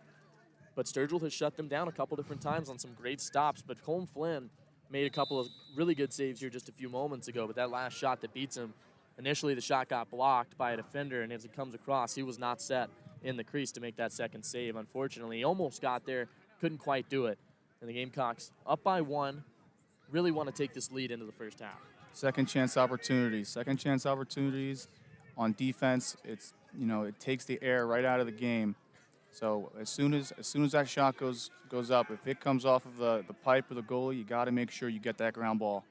S1: but Sturgill has shut them down a couple different times on some great stops. But Colm Flynn made a couple of really good saves here just a few moments ago, but that last shot that beats him, initially the shot got blocked by a defender, and as it comes across, he was not set in the crease to make that second save. Unfortunately, he almost got there, couldn't quite do it. And the Gamecocks up by one, really want to take this lead into the first half.
S2: Second chance opportunities on defense. It's, it takes the air right out of the game. So as soon as that shot goes up, if it comes off of the pipe or the goalie, you got to make sure you get that ground ball.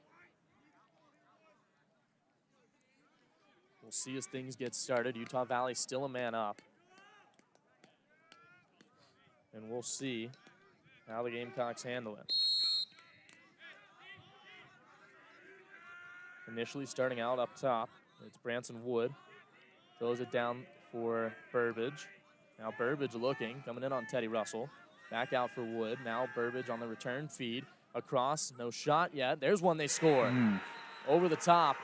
S1: We'll see as things get started. Utah Valley still a man up. And we'll see how the Gamecocks handle it. Initially starting out up top, it's Branson Wood. Throws it down for Burbage. Now Burbage looking, coming in on Teddy Russell. Back out for Wood. Now Burbage on the return feed. Across, no shot yet. There's one they score. Over the top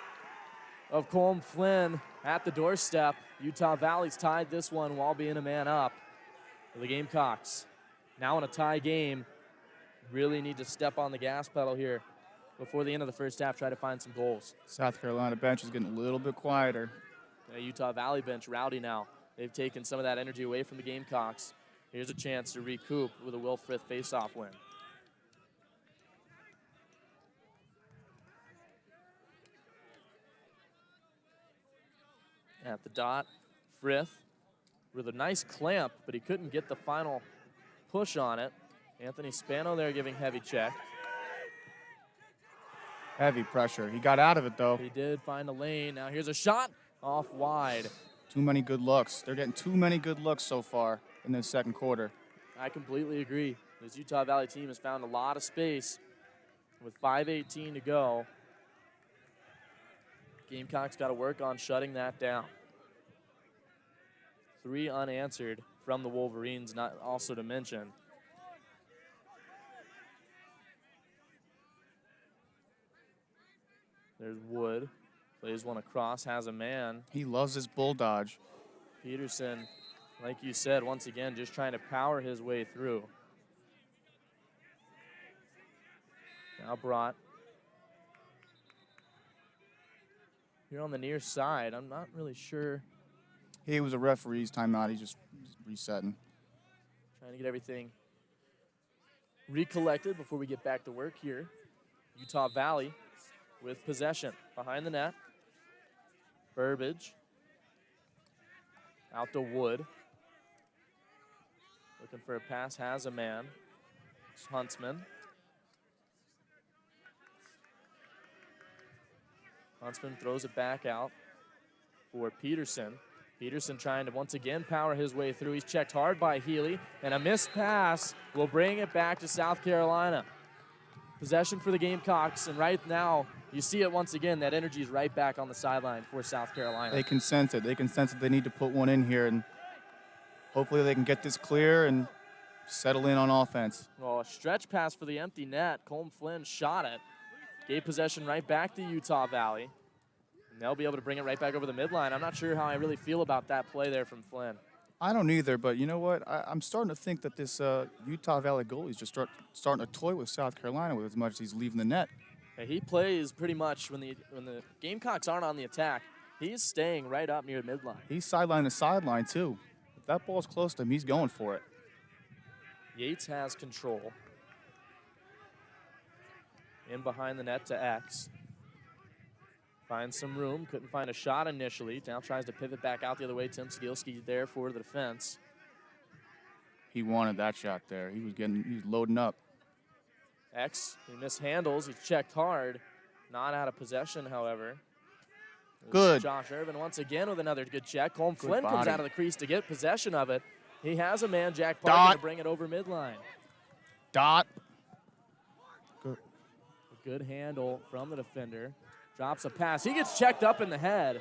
S1: of Colm Flynn at the doorstep. Utah Valley's tied this one while being a man up. The Gamecocks now in a tie game. Really need to step on the gas pedal here before the end of the first half, try to find some goals.
S2: South Carolina bench is getting a little bit quieter.
S1: The Utah Valley bench rowdy now. They've taken some of that energy away from the Gamecocks. Here's a chance to recoup with a Will Frith faceoff win. At the dot, Frith with a nice clamp, but he couldn't get the final push on it. Anthony Spano there giving heavy check.
S2: Heavy pressure. He got out of it, though.
S1: He did find a lane. Now here's a shot off wide.
S2: Too many good looks. They're getting too many good looks so far in this second quarter.
S1: I completely agree. This Utah Valley team has found a lot of space with 5:18 to go. Gamecocks got to work on shutting that down. 3 unanswered from the Wolverines, not also to mention. There's Wood. Plays one across, has a man.
S2: He loves his bull dodge.
S1: Peterson, like you said, once again, just trying to power his way through. Now brought here on the near side. I'm not really sure.
S2: He was a referee's timeout. He's just resetting.
S1: Trying to get everything recollected before we get back to work here. Utah Valley with possession behind the net. Burbage out to Wood. Looking for a pass, has a man. It's Huntsman. Huntsman throws it back out for Peterson. Peterson trying to once again power his way through. He's checked hard by Healy, and a missed pass will bring it back to South Carolina. Possession for the Gamecocks, and right now, you see it once again, that energy is right back on the sideline for South Carolina.
S2: They can sense it. They can sense that they need to put one in here, and hopefully they can get this clear and settle in on offense.
S1: Well, a stretch pass for the empty net. Colm Flynn shot it. Gave possession right back to Utah Valley. And they'll be able to bring it right back over the midline. I'm not sure how I really feel about that play there from Flynn.
S2: I don't either, but you know what? I'm starting to think that this Utah Valley goalie is just starting to toy with South Carolina with as much as he's leaving the net.
S1: Yeah, he plays pretty much when the Gamecocks aren't on the attack. He's staying right up near midline.
S2: He's sideline to sideline, too. If that ball's close to him, he's going for it.
S1: Yates has control. In behind the net to X. Finds some room, couldn't find a shot initially. Now tries to pivot back out the other way. Tim Skilsky there for the defense.
S2: He wanted that shot there. He was loading up.
S1: X, he mishandles, he's checked hard. Not out of possession, however.
S2: Good.
S1: Josh Irvin once again with another good check. Colm Flynn comes out of the crease to get possession of it. He has a man, Jack Parker, to bring it over midline.
S2: Dot.
S1: A good handle from the defender. Drops a pass. He gets checked up in the head.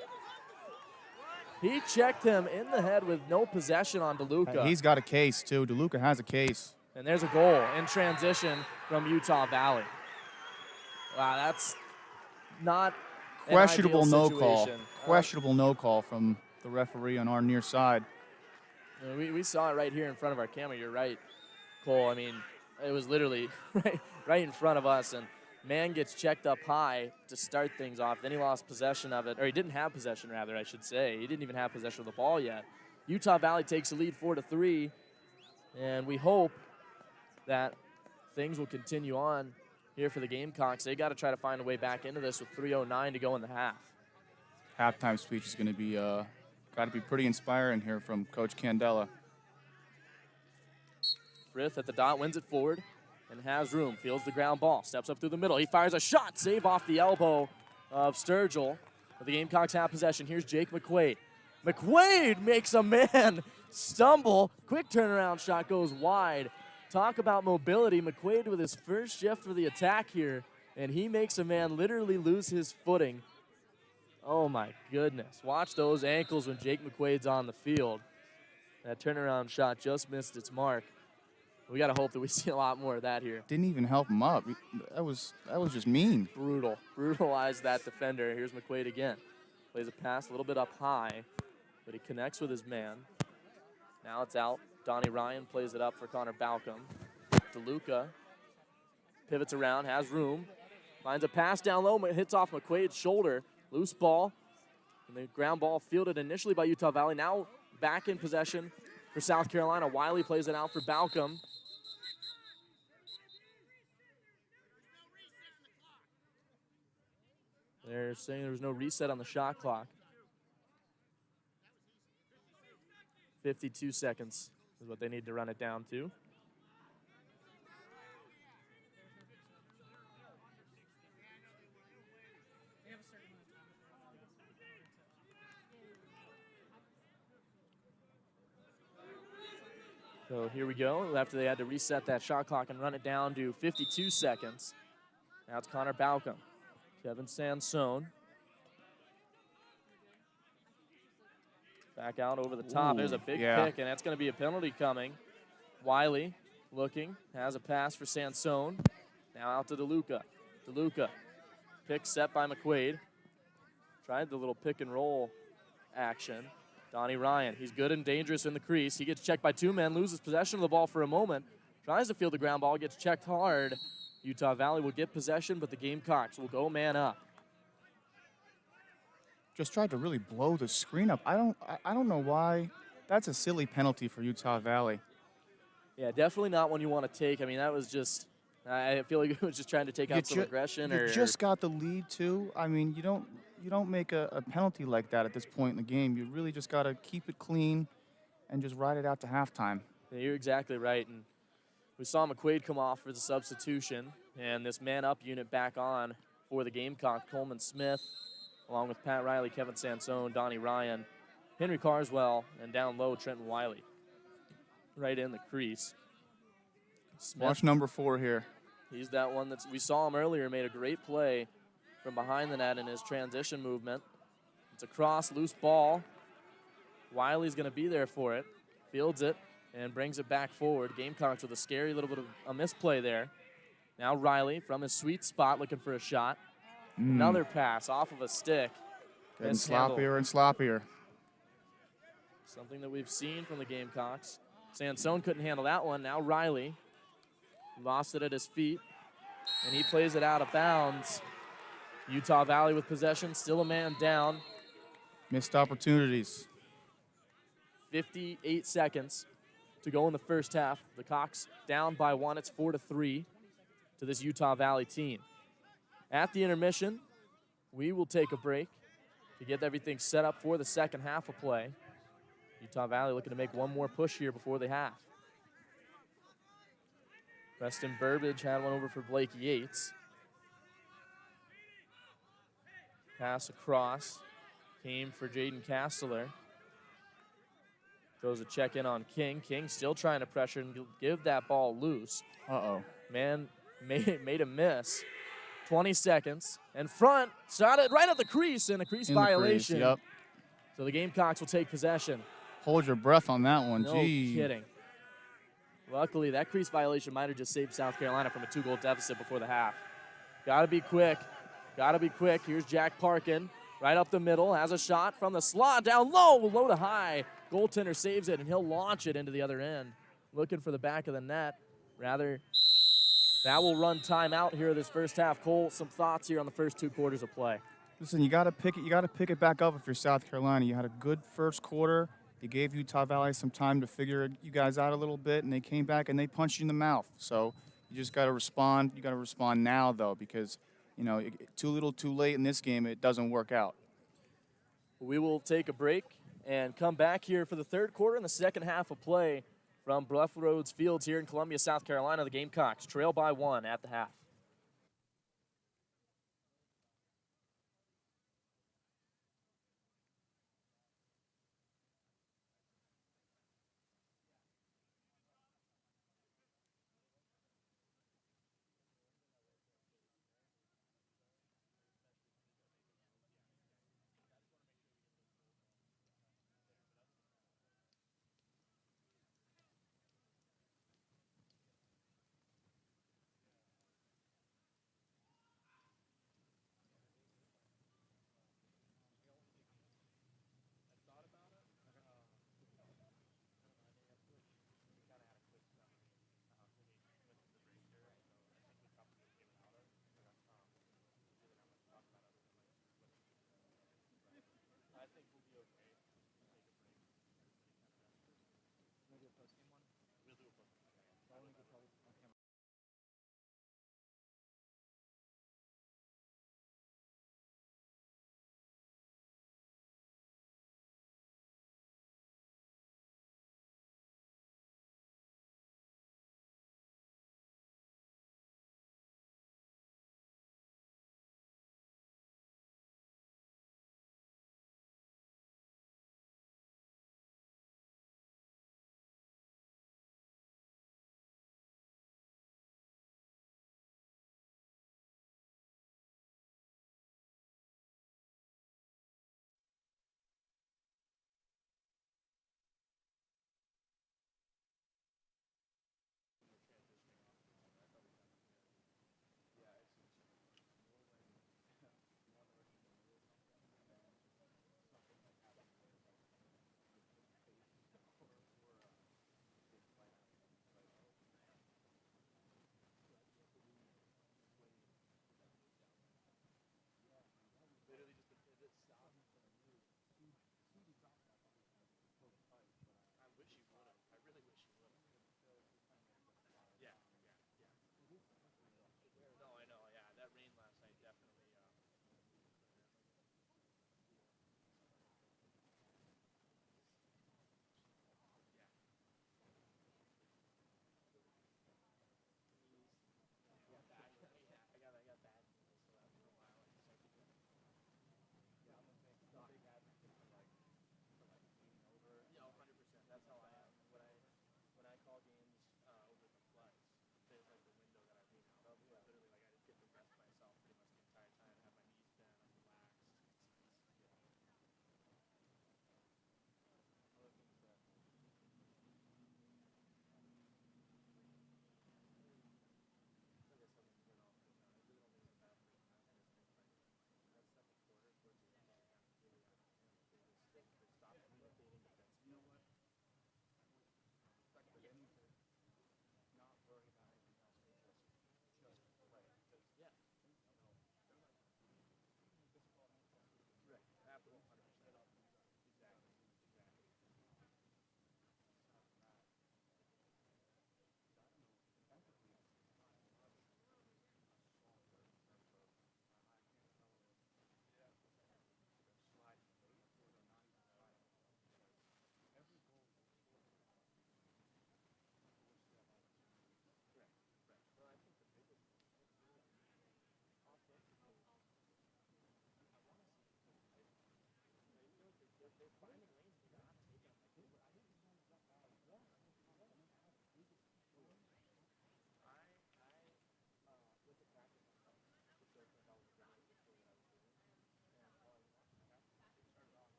S1: He checked him in the head with no possession on DeLuca.
S2: He's got a case, too. DeLuca has a case.
S1: And there's a goal in transition from Utah Valley. Wow, that's not an
S2: questionable
S1: ideal
S2: no
S1: situation.
S2: call. Questionable no call from the referee on our near side.
S1: We saw it right here in front of our camera. You're right, Cole. I mean, it was literally right in front of us, and man gets checked up high to start things off. Then he lost possession of it, or he didn't have possession, rather, I should say. He didn't even have possession of the ball yet. Utah Valley takes the lead 4-3, and we hope that things will continue on here for the Gamecocks. They got to try to find a way back into this with 3:09 to go in the half.
S2: Halftime speech is going to be got to be pretty inspiring here from Coach Candela.
S1: Frith at the dot, wins it forward and has room. Fields the ground ball, steps up through the middle. He fires a shot, save off the elbow of Sturgill. But the Gamecocks have possession. Here's Jake McQuaid. McQuaid makes a man stumble. Quick turnaround shot goes wide. Talk about mobility. McQuaid with his first shift for the attack here, and he makes a man literally lose his footing. Oh my goodness. Watch those ankles when Jake McQuaid's on the field. That turnaround shot just missed its mark. We got to hope that we see a lot more of that here.
S2: Didn't even help him up. That was just mean.
S1: Brutal. Brutalized that defender. Here's McQuaid again. Plays a pass a little bit up high, but he connects with his man. Now it's out. Donnie Ryan plays it up for Connor Balcom. DeLuca pivots around, has room. Finds a pass down low, hits off McQuaid's shoulder. Loose ball. And the ground ball fielded initially by Utah Valley. Now back in possession for South Carolina. Wiley plays it out for Balcom. They're saying there was no reset on the shot clock. 52 seconds is what they need to run it down to. So here we go. After they had to reset that shot clock and run it down to 52 seconds. Now it's Connor Balcom. Kevin Sansone Back out over the top. There's a big pick, and that's going to be a penalty coming. Wiley looking, has a pass for Sansone. Now out to DeLuca. DeLuca, pick set by McQuaid. Tried the little pick and roll action. Donnie Ryan, he's good and dangerous in the crease. He gets checked by two men, loses possession of the ball for a moment. Tries to field the ground ball, gets checked hard. Utah Valley will get possession, but the Gamecocks will go man up.
S2: Just tried to really blow the screen up. I don't know why. That's a silly penalty for Utah Valley.
S1: Yeah, definitely not one you want to take. I mean, that was just, I feel like it was just trying to take out some aggression.
S2: You just got the lead too. I mean, you don't make a penalty like that at this point in the game. You really just got to keep it clean and just ride it out to halftime.
S1: Yeah, you're exactly right. And we saw McQuaid come off for the substitution, and this man-up unit back on for the Gamecock. Coleman Smith, along with Pat Riley, Kevin Sansone, Donnie Ryan, Henry Carswell, and down low, Trenton Wiley. Right in the crease. Smith,
S2: watch number 4 here.
S1: He's that one we saw him earlier, made a great play from behind the net in his transition movement. It's a cross, loose ball. Wiley's going to be there for it. Fields it and brings it back forward. Gamecocks with a scary little bit of a misplay there. Now Riley from his sweet spot looking for a shot. Another pass off of a stick.
S2: Getting sloppier and sloppier.
S1: Something that we've seen from the Gamecocks. Sansone couldn't handle that one. Now Riley lost it at his feet, and he plays it out of bounds. Utah Valley with possession, still a man down.
S2: Missed opportunities.
S1: 58 seconds to go in the first half. The Cocks down by 1. It's 4-3 to this Utah Valley team. At the intermission, we will take a break to get everything set up for the second half of play. Utah Valley looking to make one more push here before the half. Preston Burbage had one over for Blake Yates. Pass across, came for Jaden Castler. Throws a check in on King. King still trying to pressure and give that ball loose. Man made a miss. 20 seconds. And front, shot it right at the crease, and a crease violation.
S2: Yep.
S1: So the Gamecocks will take possession.
S2: Hold your breath on that one.
S1: No kidding. Luckily, that crease violation might have just saved South Carolina from a 2-goal deficit before the half. Gotta be quick. Gotta be quick. Here's Jack Parkin. Right up the middle. Has a shot from the slot. Down low to high. Goaltender saves it, and he'll launch it into the other end. Looking for the back of the net. Rather, that will run timeout here this first half. Cole, some thoughts here on the first 2 quarters of play.
S2: Listen, you gotta pick it. You gotta pick it back up if you're South Carolina. You had a good first quarter. You gave Utah Valley some time to figure you guys out a little bit, and they came back and they punched you in the mouth. So you just got to respond. You got to respond now, though, because, you know, too little too late in this game, it doesn't work out.
S1: We will take a break and come back here for the third quarter and the second half of play from Bluff Roads Fields here in Columbia, South Carolina. The Gamecocks trail by 1 at the half.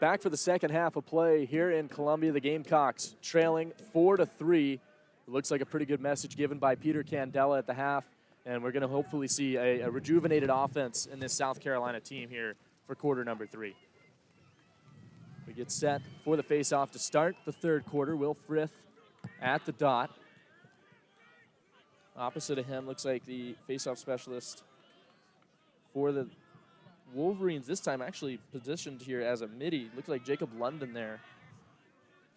S1: Back for the second half of play here in Columbia. The Gamecocks trailing 4-3. It looks like a pretty good message given by Peter Candela at the half. And we're going to hopefully see a rejuvenated offense in this South Carolina team here for quarter number 3. We get set for the face-off to start the third quarter. Will Frith at the dot. Opposite of him looks like the face-off specialist for the Wolverines this time actually positioned here as a midi. Looks like Jacob London there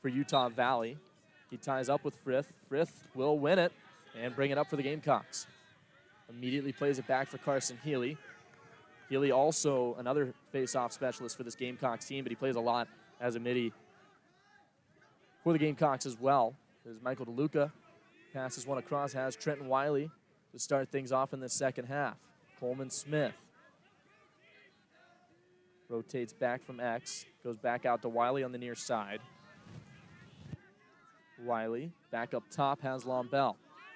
S1: for Utah Valley. He ties up with Frith. Frith will win it and bring it up for the Gamecocks. Immediately plays it back for Carson Healy. Healy also another face-off specialist for this Gamecocks team, but he plays a lot as a midi for the Gamecocks as well. There's Michael DeLuca. Passes one across, has Trenton Wiley to start things off in the second half. Coleman Smith rotates back from X, goes back out to Wiley on the near side. Wiley back up top, has Lombell.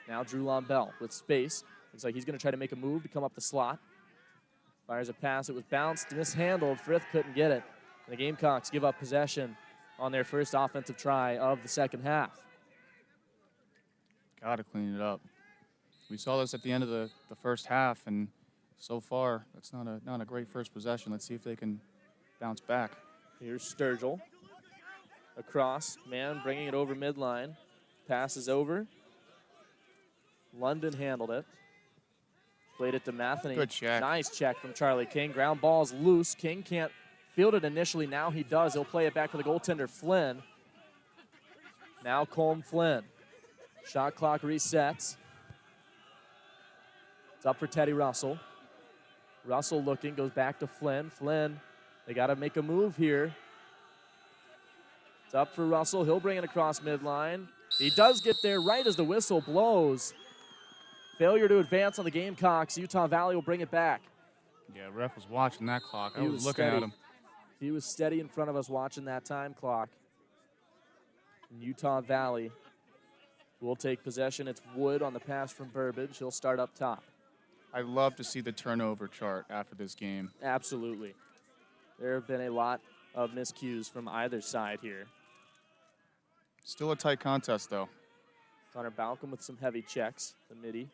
S1: Now Drew Lombell with space. Looks like he's going to try to make a move to come up the slot. Fires a pass, it was bounced, mishandled. Frith couldn't get it. And the Gamecocks give up possession on their first offensive try of the second half.
S2: Got to clean it up. We saw this at the end of the first half, and so far, that's not a great first possession. Let's see if they can bounce back.
S1: Here's Sturgill. Across, man bringing it over midline. Passes over. London handled it. Played it to Matheny.
S2: Good check.
S1: Nice check from Charlie King. Ground ball's loose. King can't field it initially. Now he does. He'll play it back for the goaltender, Flynn. Now Colm Flynn. Shot clock resets. It's up for Teddy Russell. Russell looking, goes back to Flynn. Flynn, they got to make a move here. It's up for Russell. He'll bring it across midline. He does get there right as the whistle blows. Failure to advance on the Gamecocks. Utah Valley will bring it back.
S2: Yeah, ref was watching that clock. I was looking
S1: steady.
S2: at him.
S1: He was steady in front of us watching that time clock. And Utah Valley will take possession. It's Wood on the pass from Burbage. He'll start up top.
S2: I'd love to see the turnover chart after this game.
S1: Absolutely. There have been a lot of miscues from either side here.
S2: Still a tight contest, though.
S1: Connor Balcom with some heavy checks. The midi.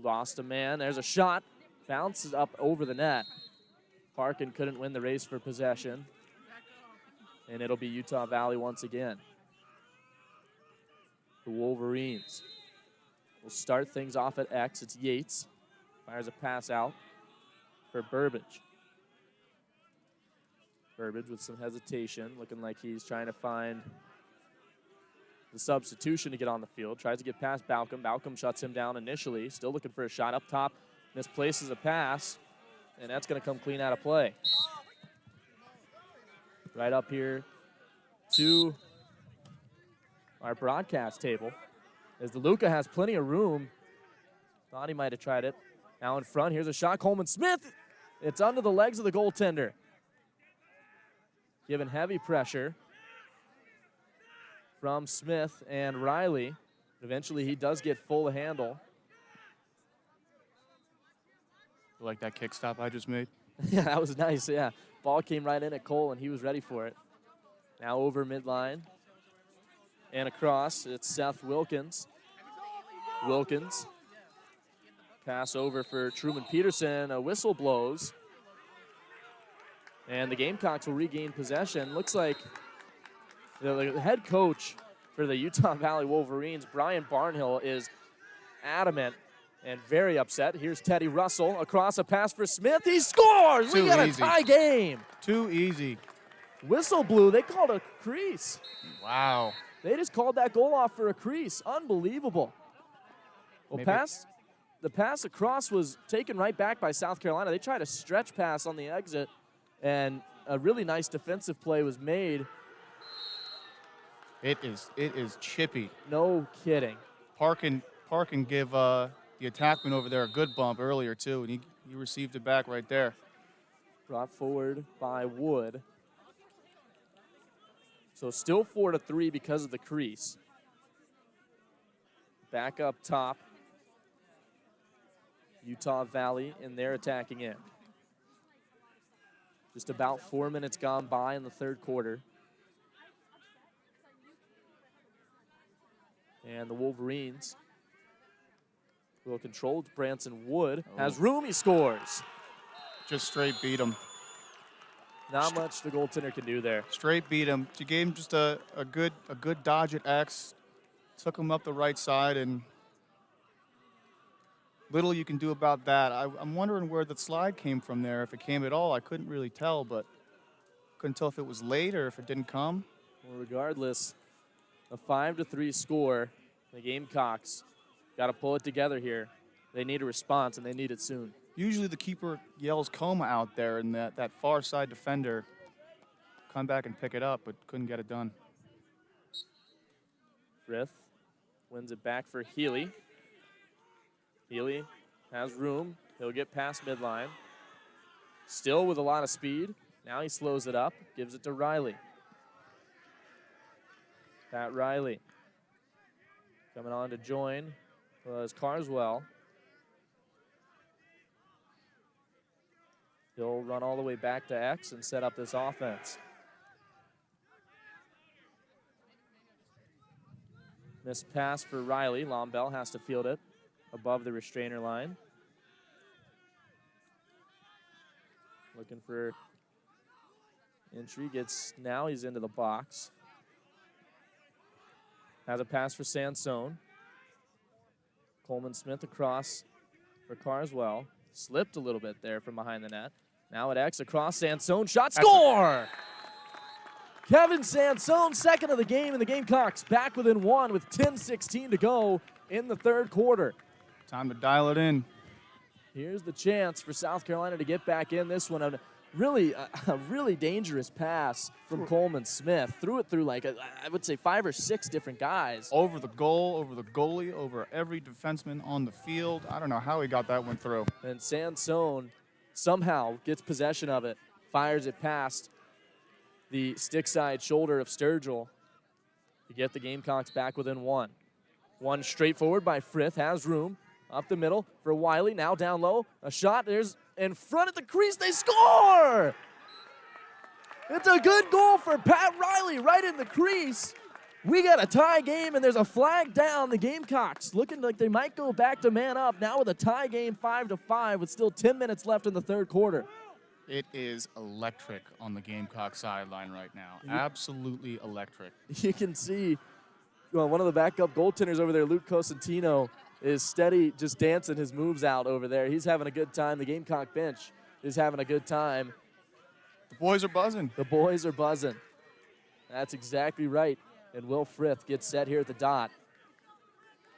S1: Lost a man. There's a shot. Bounces up over the net. Parkin couldn't win the race for possession. And it'll be Utah Valley once again. The Wolverines will start things off at X. It's Yates. Fires a pass out for Burbage. Burbage with some hesitation, looking like he's trying to find the substitution to get on the field. Tries to get past Balcom. Balcom shuts him down initially. Still looking for a shot up top. Misplaces a pass, and that's going to come clean out of play. Right up here to our broadcast table, as DeLuca has plenty of room. Thought he might have tried it. Now in front, here's a shot. Coleman Smith. It's under the legs of the goaltender. Given heavy pressure from Smith and Riley. Eventually he does get full handle.
S2: You like that kick stop I just made?
S1: Yeah, that was nice, yeah. Ball came right in at Cole and he was ready for it. Now over midline and across, it's Seth Wilkins. Wilkins. Pass over for Truman Peterson. A whistle blows. And the Gamecocks will regain possession. Looks like the head coach for the Utah Valley Wolverines, Brian Barnhill, is adamant and very upset. Here's Teddy Russell across a pass for Smith. He scores! We got a tie game.
S2: Too easy.
S1: Whistle blew. They called a crease.
S2: Wow.
S1: They just called that goal off for a crease. Unbelievable. Well, the pass across was taken right back by South Carolina. They tried a stretch pass on the exit, and a really nice defensive play was made.
S2: It is chippy.
S1: No kidding.
S2: Parkin give the attackman over there a good bump earlier, too, and he received it back right there.
S1: Brought forward by Wood. So still 4-3 because of the crease. Back up top. Utah Valley in their attacking end. Just about 4 minutes gone by in the third quarter. And the Wolverines will control Branson Wood. Has room, he scores.
S2: Just straight beat him.
S1: Not much the goaltender can do there.
S2: Straight beat him. She gave him just a good dodge at X. Took him up the right side, and little you can do about that. I'm wondering where the slide came from there. If it came at all, I couldn't really tell, but couldn't tell if it was late or if it didn't come.
S1: Well, regardless, a 5-3 score. The Gamecocks got to pull it together here. They need a response, and they need it soon.
S2: Usually the keeper yells coma out there, and that far side defender come back and pick it up, but couldn't get it done.
S1: Frith wins it back for Healy. Healy has room. He'll get past midline. Still with a lot of speed. Now he slows it up, gives it to Riley. Pat Riley coming on to join was Carswell. He'll run all the way back to X and set up this offense. Missed pass for Riley. Lombell has to field it above the restrainer line. Looking for entry. Now he's into the box. Has a pass for Sansone. Coleman Smith across for Carswell. Slipped a little bit there from behind the net. Now at X across Sansone. Shot, score! Kevin Sansone, second of the game, and the Gamecocks back within one with 10:16 to go in the third quarter.
S2: Time to dial it in.
S1: Here's the chance for South Carolina to get back in this one. A really dangerous pass from Coleman Smith. Threw it through like, I would say, 5 or 6 different guys.
S2: Over the goal, over the goalie, over every defenseman on the field. I don't know how he got that one through.
S1: And Sansone somehow gets possession of it, fires it past the stick side shoulder of Sturgill to get the Gamecocks back within one. One straight forward by Frith, has room. Up the middle for Wiley, now down low. A shot, there's in front at the crease, they score! It's a good goal for Pat Riley right in the crease. We got a tie game, and there's a flag down. The Gamecocks looking like they might go back to man up now with a tie game 5-5 with still 10 minutes left in the third quarter.
S2: It is electric on the Gamecock sideline right now. Absolutely electric.
S1: You can see one of the backup goaltenders over there, Luke Cosentino, is steady, just dancing his moves out over there. He's having a good time. The Gamecock bench is having a good time.
S2: The boys are buzzing.
S1: The boys are buzzing. That's exactly right. And Will Frith gets set here at the dot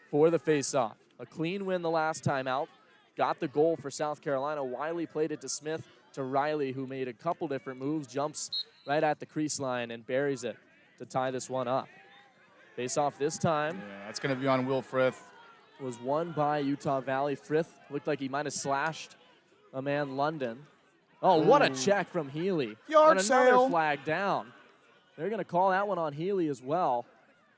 S1: for the faceoff. A clean win the last time out. Got the goal for South Carolina. Wiley played it to Smith, to Riley, who made a couple different moves, jumps right at the crease line and buries it to tie this one up. Faceoff this time.
S2: Yeah, that's going to be on Will Frith.
S1: Was won by Utah Valley. Frith looked like he might have slashed a man, London. Oh, what a check from Healy.
S2: Yard
S1: and another
S2: sale.
S1: Flag down. They're going to call that one on Healy as well.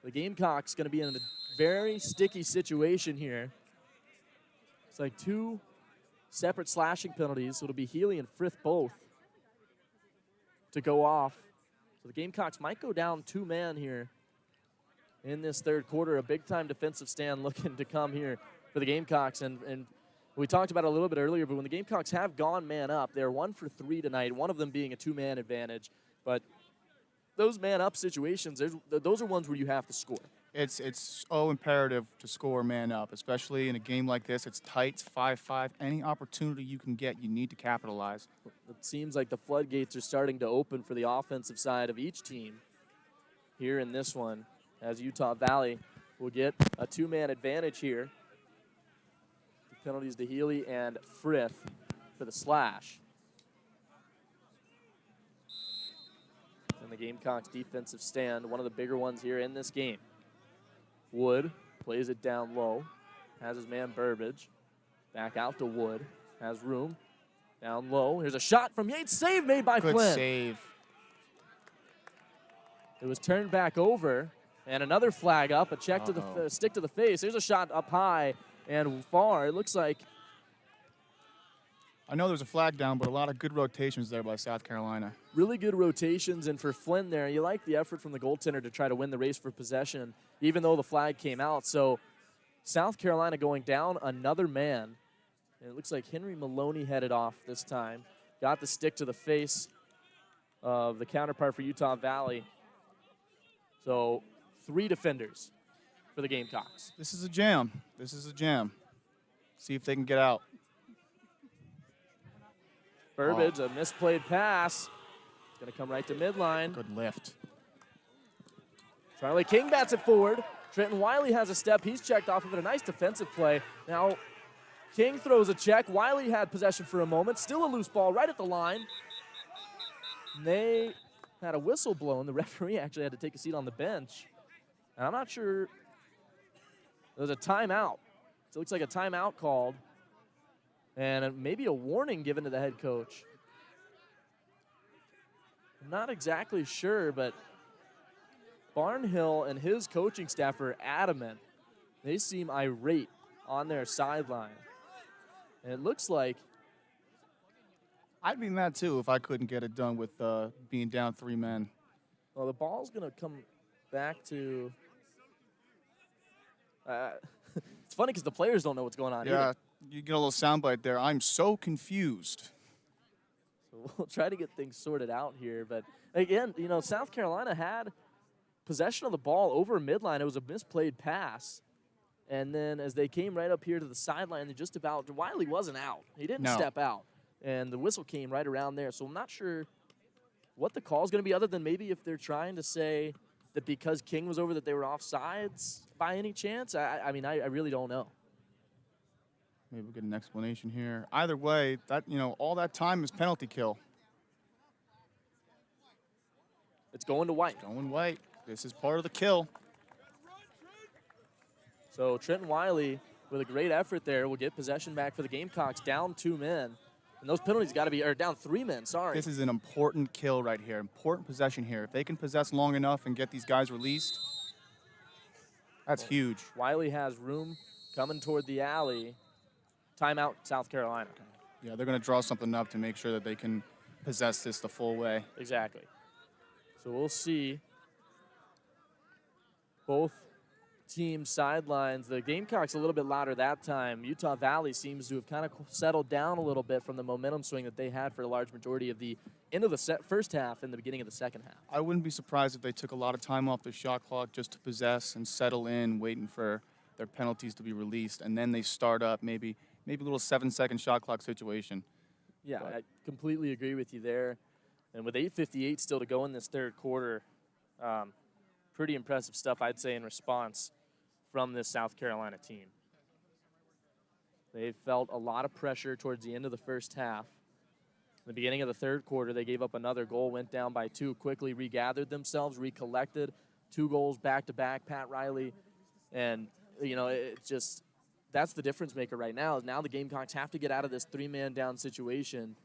S1: The Gamecocks going to be in a very sticky situation here. It's like 2 separate slashing penalties, so it'll be Healy and Frith both to go off. So the Gamecocks might go down 2-man here in this third quarter. A big-time defensive stand looking to come here for the Gamecocks. And we talked about it a little bit earlier, but when the Gamecocks have gone man up, they're 1 for 3 tonight, one of them being a 2-man advantage. But those man-up situations, those are ones where you have to score.
S2: It's so imperative to score man up, especially in a game like this. It's tight, it's 5-5. Any opportunity you can get, you need to capitalize.
S1: It seems like the floodgates are starting to open for the offensive side of each team here in this one, as Utah Valley will get a 2-man advantage here. The penalties to Healy and Frith for the slash. And the Gamecocks defensive stand, one of the bigger ones here in this game. Wood plays it down low, has his man Burbage. Back out to Wood, has room. Down low, here's a shot from Yates, save made by Flynn.
S2: Good save.
S1: It was turned back over, and another flag up, a check to the stick to the face. There's a shot up high and far. It looks like
S2: I know there's a flag down, but a lot of good rotations there by South Carolina.
S1: Really good rotations, and for Flynn there, you like the effort from the goaltender to try to win the race for possession, even though the flag came out. So South Carolina going down another man. And it looks like Henry Maloney headed off this time. Got the stick to the face of the counterpart for Utah Valley. So 3 defenders for the Gamecocks.
S2: This is a jam. This is a jam. See if they can get out.
S1: Burbage, a misplayed pass. It's going to come right to midline.
S2: Good lift.
S1: Charlie King bats it forward. Trenton Wiley has a step. He's checked off of it. A nice defensive play. Now King throws a check. Wiley had possession for a moment. Still a loose ball right at the line. And they had a whistle blown. The referee actually had to take a seat on the bench. And I'm not sure. There was a timeout. So it looks like a timeout called. And maybe a warning given to the head coach. I'm not exactly sure, but Barnhill and his coaching staff are adamant. They seem irate on their sideline. And it looks like
S2: I'd be mad too if I couldn't get it done with being down 3 men.
S1: well, the ball's going to come back to it's funny because the players don't know what's going on
S2: Yeah,
S1: either.
S2: you get a little soundbite there. I'm so confused.
S1: So we'll try to get things sorted out here. But again, you know, South Carolina had possession of the ball over midline. It was a misplayed pass. And then as they came right up here to the sideline, they just about, Wiley wasn't out. He didn't step out. And the whistle came right around there. So I'm not sure what the call is going to be, other than maybe if they're trying to say that because King was over that they were offsides by any chance. I mean, I really don't know.
S2: Maybe we'll get an explanation here. Either way, that, you know, all that time is penalty kill.
S1: It's going to White.
S2: Going White. This is part of the kill.
S1: So Trenton Wiley, with a great effort there, will get possession back for the Gamecocks, down 2 men. And those penalties got to be, or down 3 men, sorry.
S2: This is an important kill right here, important possession here. If they can possess long enough and get these guys released, that's huge.
S1: Wiley has room coming toward the alley. Timeout, South Carolina.
S2: Yeah, they're going to draw something up to make sure that they can possess this the full way.
S1: Exactly. So we'll see both team sidelines. The Gamecocks a little bit louder that time. Utah Valley seems to have kind of settled down a little bit from the momentum swing that they had for a large majority of the end of the first half and the beginning of the second half.
S2: I wouldn't be surprised if they took a lot of time off the shot clock just to possess and settle in, waiting for their penalties to be released, and then they start up maybe a little 7-second shot clock situation.
S1: Yeah, I completely agree with you there. And with 8:58 still to go in this third quarter, pretty impressive stuff, I'd say, in response from this South Carolina team. They felt a lot of pressure towards the end of the first half. In the beginning of the third quarter, they gave up another goal, went down by 2, quickly regathered themselves, recollected, 2 goals back-to-back, Pat Riley. And, you know, it's just, that's the difference maker right now. Is now the Gamecocks have to get out of this 3-man down situation,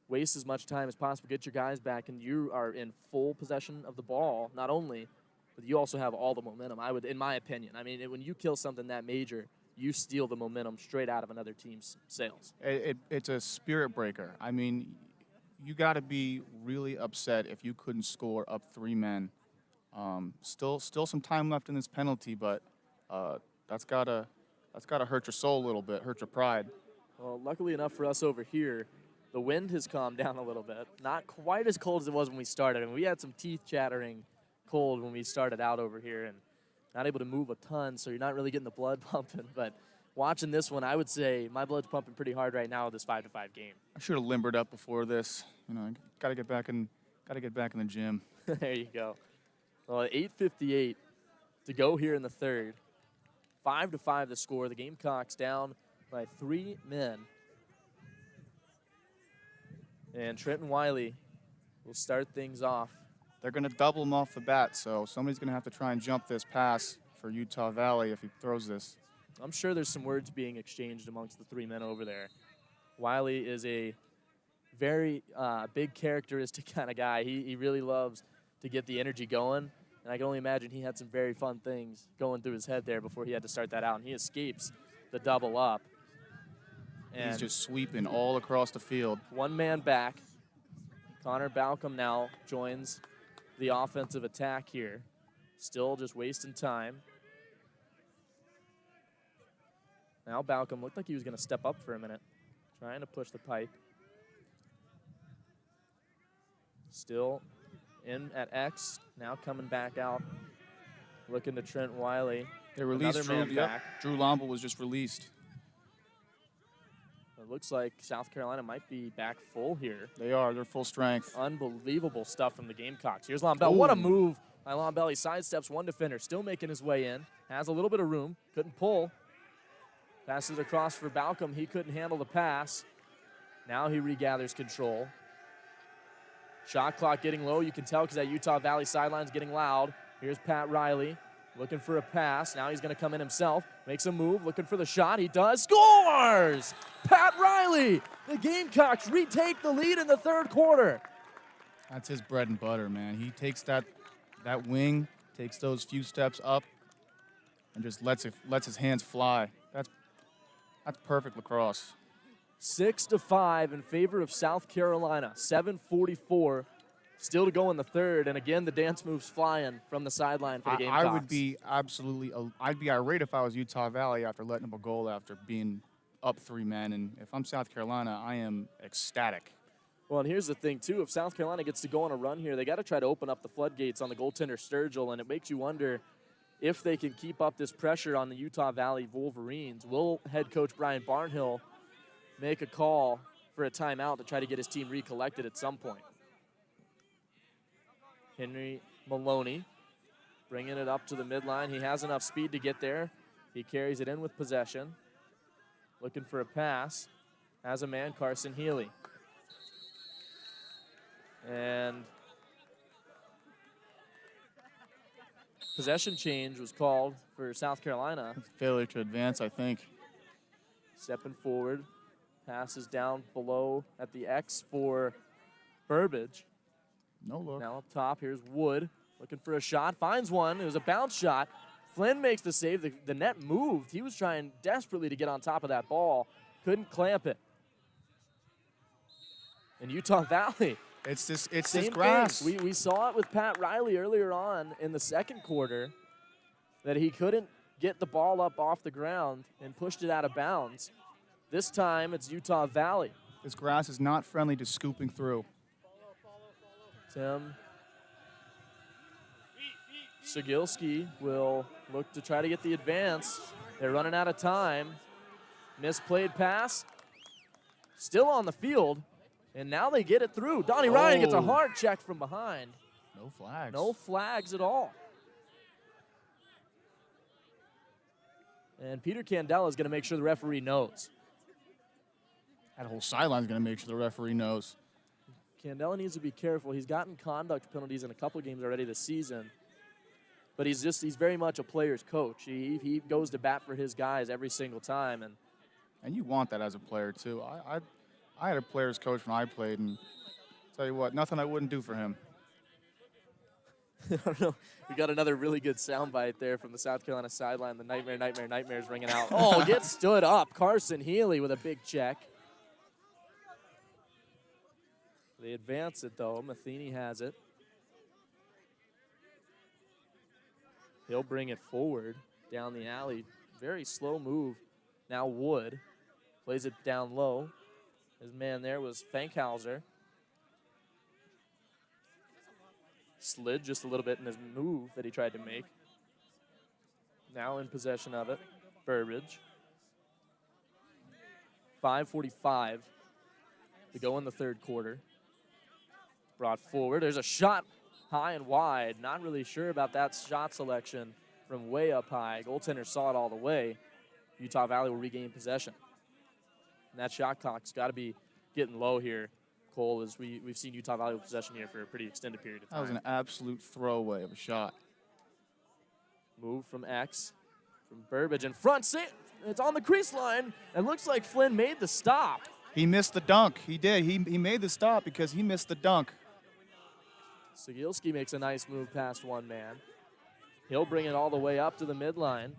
S1: waste as much time as possible, get your guys back, and you are in full possession of the ball, not only, but you also have all the momentum, I would, in my opinion. I mean, when you kill something that major, you steal the momentum straight out of another team's sails.
S2: It's a spirit breaker. I mean, you got to be really upset if you couldn't score up 3 men. Still some time left in this penalty, but that's gotta hurt your soul a little bit, hurt your pride.
S1: Well, luckily enough for us over here, the wind has calmed down a little bit. Not quite as cold as it was when we started. I mean, we had some teeth chattering cold when we started out over here, and not able to move a ton, so you're not really getting the blood pumping. But watching this one, I would say my blood's pumping pretty hard right now with this 5-5 game.
S2: I should have limbered up before this. You know, gotta get back in the gym.
S1: There you go. Well, 8:58 to go here in the third. 5-5 the score. The Gamecocks down by 3 men. And Trenton Wiley will start things off.
S2: They're going to double him off the bat, so somebody's going to have to try and jump this pass for Utah Valley if he throws this.
S1: I'm sure there's some words being exchanged amongst the 3 men over there. Wiley is a very big characteristic kind of guy. He really loves to get the energy going, and I can only imagine he had some very fun things going through his head there before he had to start that out, and he escapes the double up. And
S2: he's just sweeping all across the field.
S1: One man back. Connor Balcom now joins the offensive attack here. Still just wasting time. Now Balcom looked like he was going to step up for a minute, trying to push the pipe. Still in at X, now coming back out, looking to Trent Wiley.
S2: They released Drew.
S1: Back.
S2: Drew Lomble was just released.
S1: It looks like South Carolina might be back full here.
S2: They are. They're full strength.
S1: Unbelievable stuff from the Gamecocks. Here's Lombell. What a move by Lombell. He sidesteps one defender, still making his way in. Has a little bit of room. Couldn't pull. Passes across for Balcom. He couldn't handle the pass. Now he regathers control. Shot clock getting low. You can tell because that Utah Valley sideline's getting loud. Here's Pat Riley looking for a pass. Now he's going to come in himself. Makes a move, looking for the shot. He does. Scores! Pat Riley! The Gamecocks retake the lead in the third quarter.
S2: That's his bread and butter, man. He takes that wing, takes those few steps up, and just lets his hands fly. That's perfect lacrosse.
S1: 6-5 in favor of South Carolina. 7:44 still to go in the third. And again, the dance moves flying from the sideline for the Gamecocks.
S2: I would be I'd be irate if I was Utah Valley after letting up a goal after being up 3 men. And if I'm South Carolina, I am ecstatic.
S1: Well, and here's the thing, too. If South Carolina gets to go on a run here, they got to try to open up the floodgates on the goaltender Sturgill, and it makes you wonder if they can keep up this pressure on the Utah Valley Wolverines. Will head coach Brian Barnhill make a call for a timeout to try to get his team recollected at some point? Henry Maloney bringing it up to the midline. He has enough speed to get there. He carries it in with possession. Looking for a pass. Has a man, Carson Healy. And possession change was called for South Carolina.
S2: Failure to advance, I think.
S1: Stepping forward. Passes down below at the X for Burbage.
S2: No look.
S1: Now up top, here's Wood. Looking for a shot. Finds one. It was a bounce shot. Flynn makes the save. The net moved. He was trying desperately to get on top of that ball. Couldn't clamp it. And Utah Valley.
S2: It's this grass.
S1: We saw it with Pat Riley earlier on in the second quarter that he couldn't get the ball up off the ground and pushed it out of bounds. This time it's Utah Valley.
S2: This grass is not friendly to scooping through.
S1: Tim Sigilski will look to try to get the advance. They're running out of time. Misplayed pass. Still on the field. And now they get it through. Donnie Ryan gets a hard check from behind.
S2: No flags.
S1: No flags at all. And Peter Candela is going to make sure the referee knows.
S2: That whole sideline is going to make sure the referee knows.
S1: Candela needs to be careful. He's gotten conduct penalties in a couple games already this season. But he's very much a player's coach. He goes to bat for his guys every single time.
S2: And you want that as a player, too. I had a player's coach when I played, and tell you what, nothing I wouldn't do for him.
S1: I don't know. We got another really good soundbite there from the South Carolina sideline. The nightmare is ringing out. Oh, gets stood up. Carson Healy with a big check. They advance it, though. Matheny has it. He'll bring it forward down the alley. Very slow move. Now Wood plays it down low. His man there was Fankhauser. Slid just a little bit in his move that he tried to make. Now in possession of it, Burbage. 5:45 to go in the third quarter. Brought forward. There's a shot high and wide. Not really sure about that shot selection from way up high. Goaltender saw it all the way. Utah Valley will regain possession. And that shot clock's got to be getting low here, Cole, as we've seen Utah Valley with possession here for a pretty extended period of time.
S2: That was an absolute throwaway of a shot.
S1: Move from X, from Burbage in front. It's on the crease line, and looks like Flynn made the stop.
S2: He missed the dunk. He did. He made the stop because he missed the dunk.
S1: Sigilski makes a nice move past one man. He'll bring it all the way up to the midline.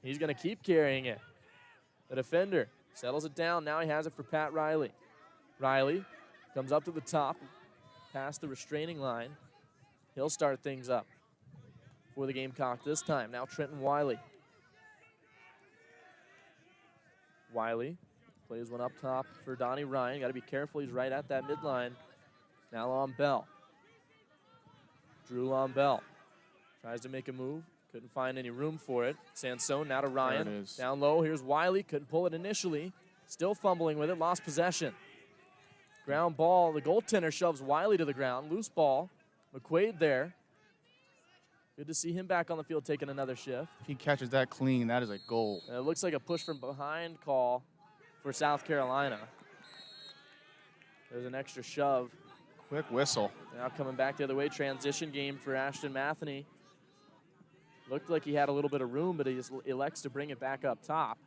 S1: He's going to keep carrying it. The defender settles it down. Now he has it for Pat Riley. Riley comes up to the top, past the restraining line. He'll start things up for the Gamecock this time. Now Trenton Wiley. Wiley plays one up top for Donnie Ryan. Got to be careful. He's right at that midline. Now on Bell. Drew on Bell. Tries to make a move. Couldn't find any room for it. Sansone now to Ryan.
S2: There it is.
S1: Down low. Here's Wiley. Couldn't pull it initially. Still fumbling with it. Lost possession. Ground ball. The goaltender shoves Wiley to the ground. Loose ball. McQuaid there. Good to see him back on the field taking another shift.
S2: If he catches that clean, that is a goal.
S1: And it looks like a push from behind call for South Carolina. There's an extra shove.
S2: Quick whistle.
S1: Now coming back the other way. Transition game for Ashton Matheny. Looked like he had a little bit of room, but he just elects to bring it back up top.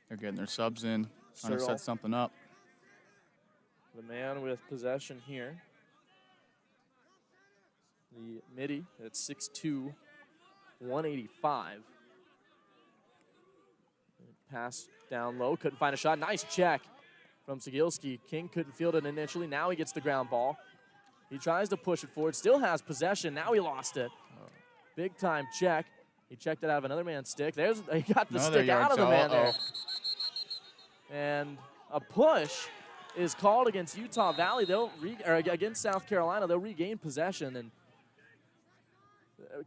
S2: They're getting their subs in, trying to
S1: Searle,
S2: set something up.
S1: the man with possession here. The midi at 6'2", 185. Pass down low, couldn't find a shot. Nice check from Cegilski. King couldn't field it initially. Now he gets the ground ball. He tries to push it forward, still has possession. Now he lost it. Big time check. He checked it out of another man's stick. He got the stick out of the man there. And a push is called against Utah Valley. Against South Carolina. They'll regain possession. And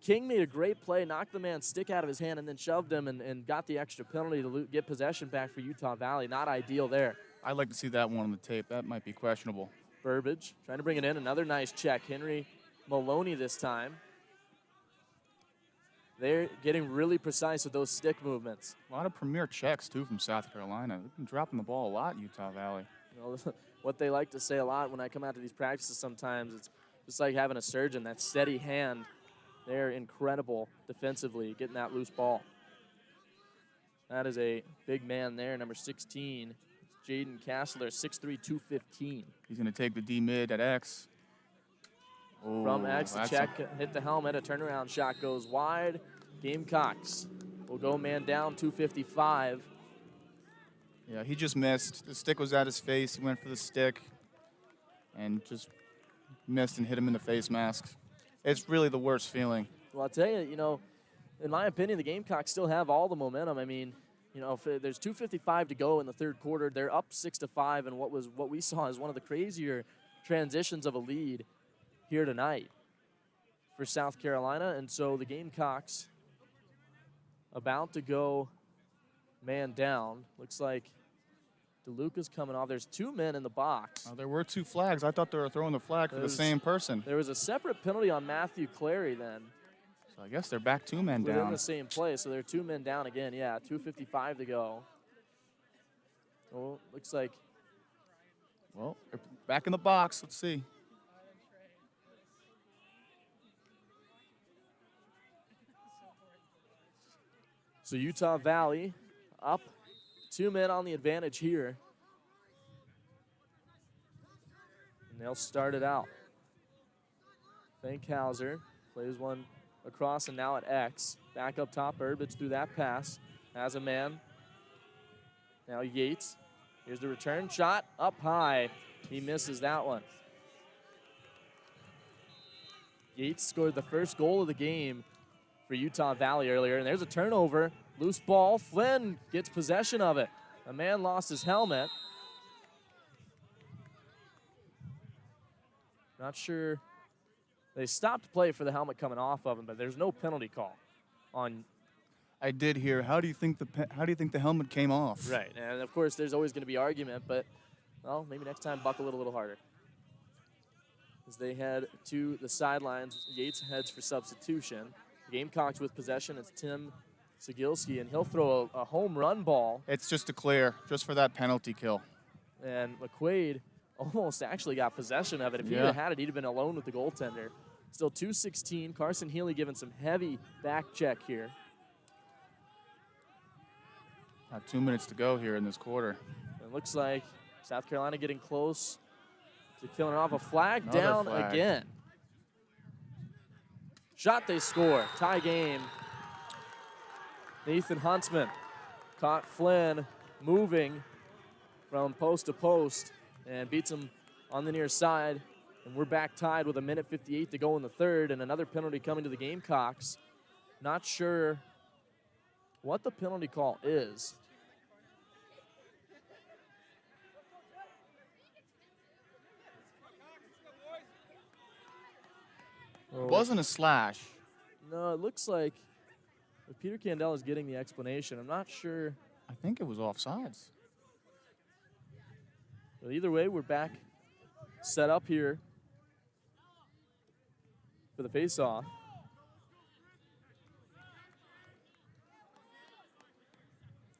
S1: King made a great play, knocked the man's stick out of his hand, and then shoved him and got the extra penalty to get possession back for Utah Valley. Not ideal there.
S2: I'd like to see that one on the tape. That might be questionable.
S1: Burbage trying to bring it in. Another nice check. Henry Maloney this time. They're getting really precise with those stick movements.
S2: A lot of premier checks, too, from South Carolina. They've been dropping the ball a lot, Utah Valley.
S1: You know, what they like to say a lot when I come out to these practices sometimes, it's just like having a surgeon, that steady hand. They're incredible defensively, getting that loose ball. That is a big man there, number 16. Jaden Castler, 6'3", 215.
S2: He's going to take the D-mid at X. Oh,
S1: From X, the check hit the helmet. A turnaround shot goes wide. Gamecocks will go man down, 255.
S2: Yeah, he just missed. The stick was at his face. He went for the stick and just missed and hit him in the face mask. It's really the worst feeling.
S1: Well, I'll tell you, in my opinion, the Gamecocks still have all the momentum. I mean, if there's 2:55 to go in the third quarter, they're up 6-5, and what we saw is one of the crazier transitions of a lead here tonight for South Carolina. And so the Gamecocks about to go man down. Looks like DeLuca's coming off. There's 2 men in the box.
S2: There were 2 flags. I thought they were throwing the flag for the same person.
S1: There was a separate penalty on Matthew Clary then.
S2: So I guess they're back 2 men down.
S1: Within the same play, so they're 2 men down again. Yeah, 2:55 to go. Oh, looks like.
S2: Well, they're back in the box. Let's see.
S1: So Utah Valley up 2 men on the advantage here. And they'll start it out. Fankhauser plays one across and now at X. Back up top, Burbage through that pass. Has a man. Now Yates. Here's the return shot up high. He misses that one. Yates scored the first goal of the game for Utah Valley earlier, and there's a turnover. Loose ball. Flynn gets possession of it. A man lost his helmet. Not sure. They stopped play for the helmet coming off of him, but there's no penalty call on.
S2: I did hear. How do you think the helmet came off?
S1: Right, and of course there's always going to be argument, but well, maybe next time buckle it a little harder. As they head to the sidelines, Yates heads for substitution. Gamecocks with possession. It's Tim Cegilski, and he'll throw a home run ball.
S2: It's just a clear, just for that penalty kill.
S1: And McQuaid almost actually got possession of it. If he would have had it, he'd have been alone with the goaltender. Still 2:16. Carson Healy giving some heavy back check here.
S2: About 2 minutes to go here in this quarter.
S1: It looks like South Carolina getting close to killing off. A flag
S2: Another
S1: down
S2: flag.
S1: again. Shot, they score. Tie game. Nathan Huntsman caught Flynn moving from post to post and beats him on the near side. And we're back tied with 1:58 to go in the third, and another penalty coming to the Gamecocks. Not sure what the penalty call is.
S2: It wasn't a slash.
S1: No, it looks like if Peter Candell is getting the explanation. I'm not sure.
S2: I think it was offsides.
S1: But either way, we're back set up here for the face-off.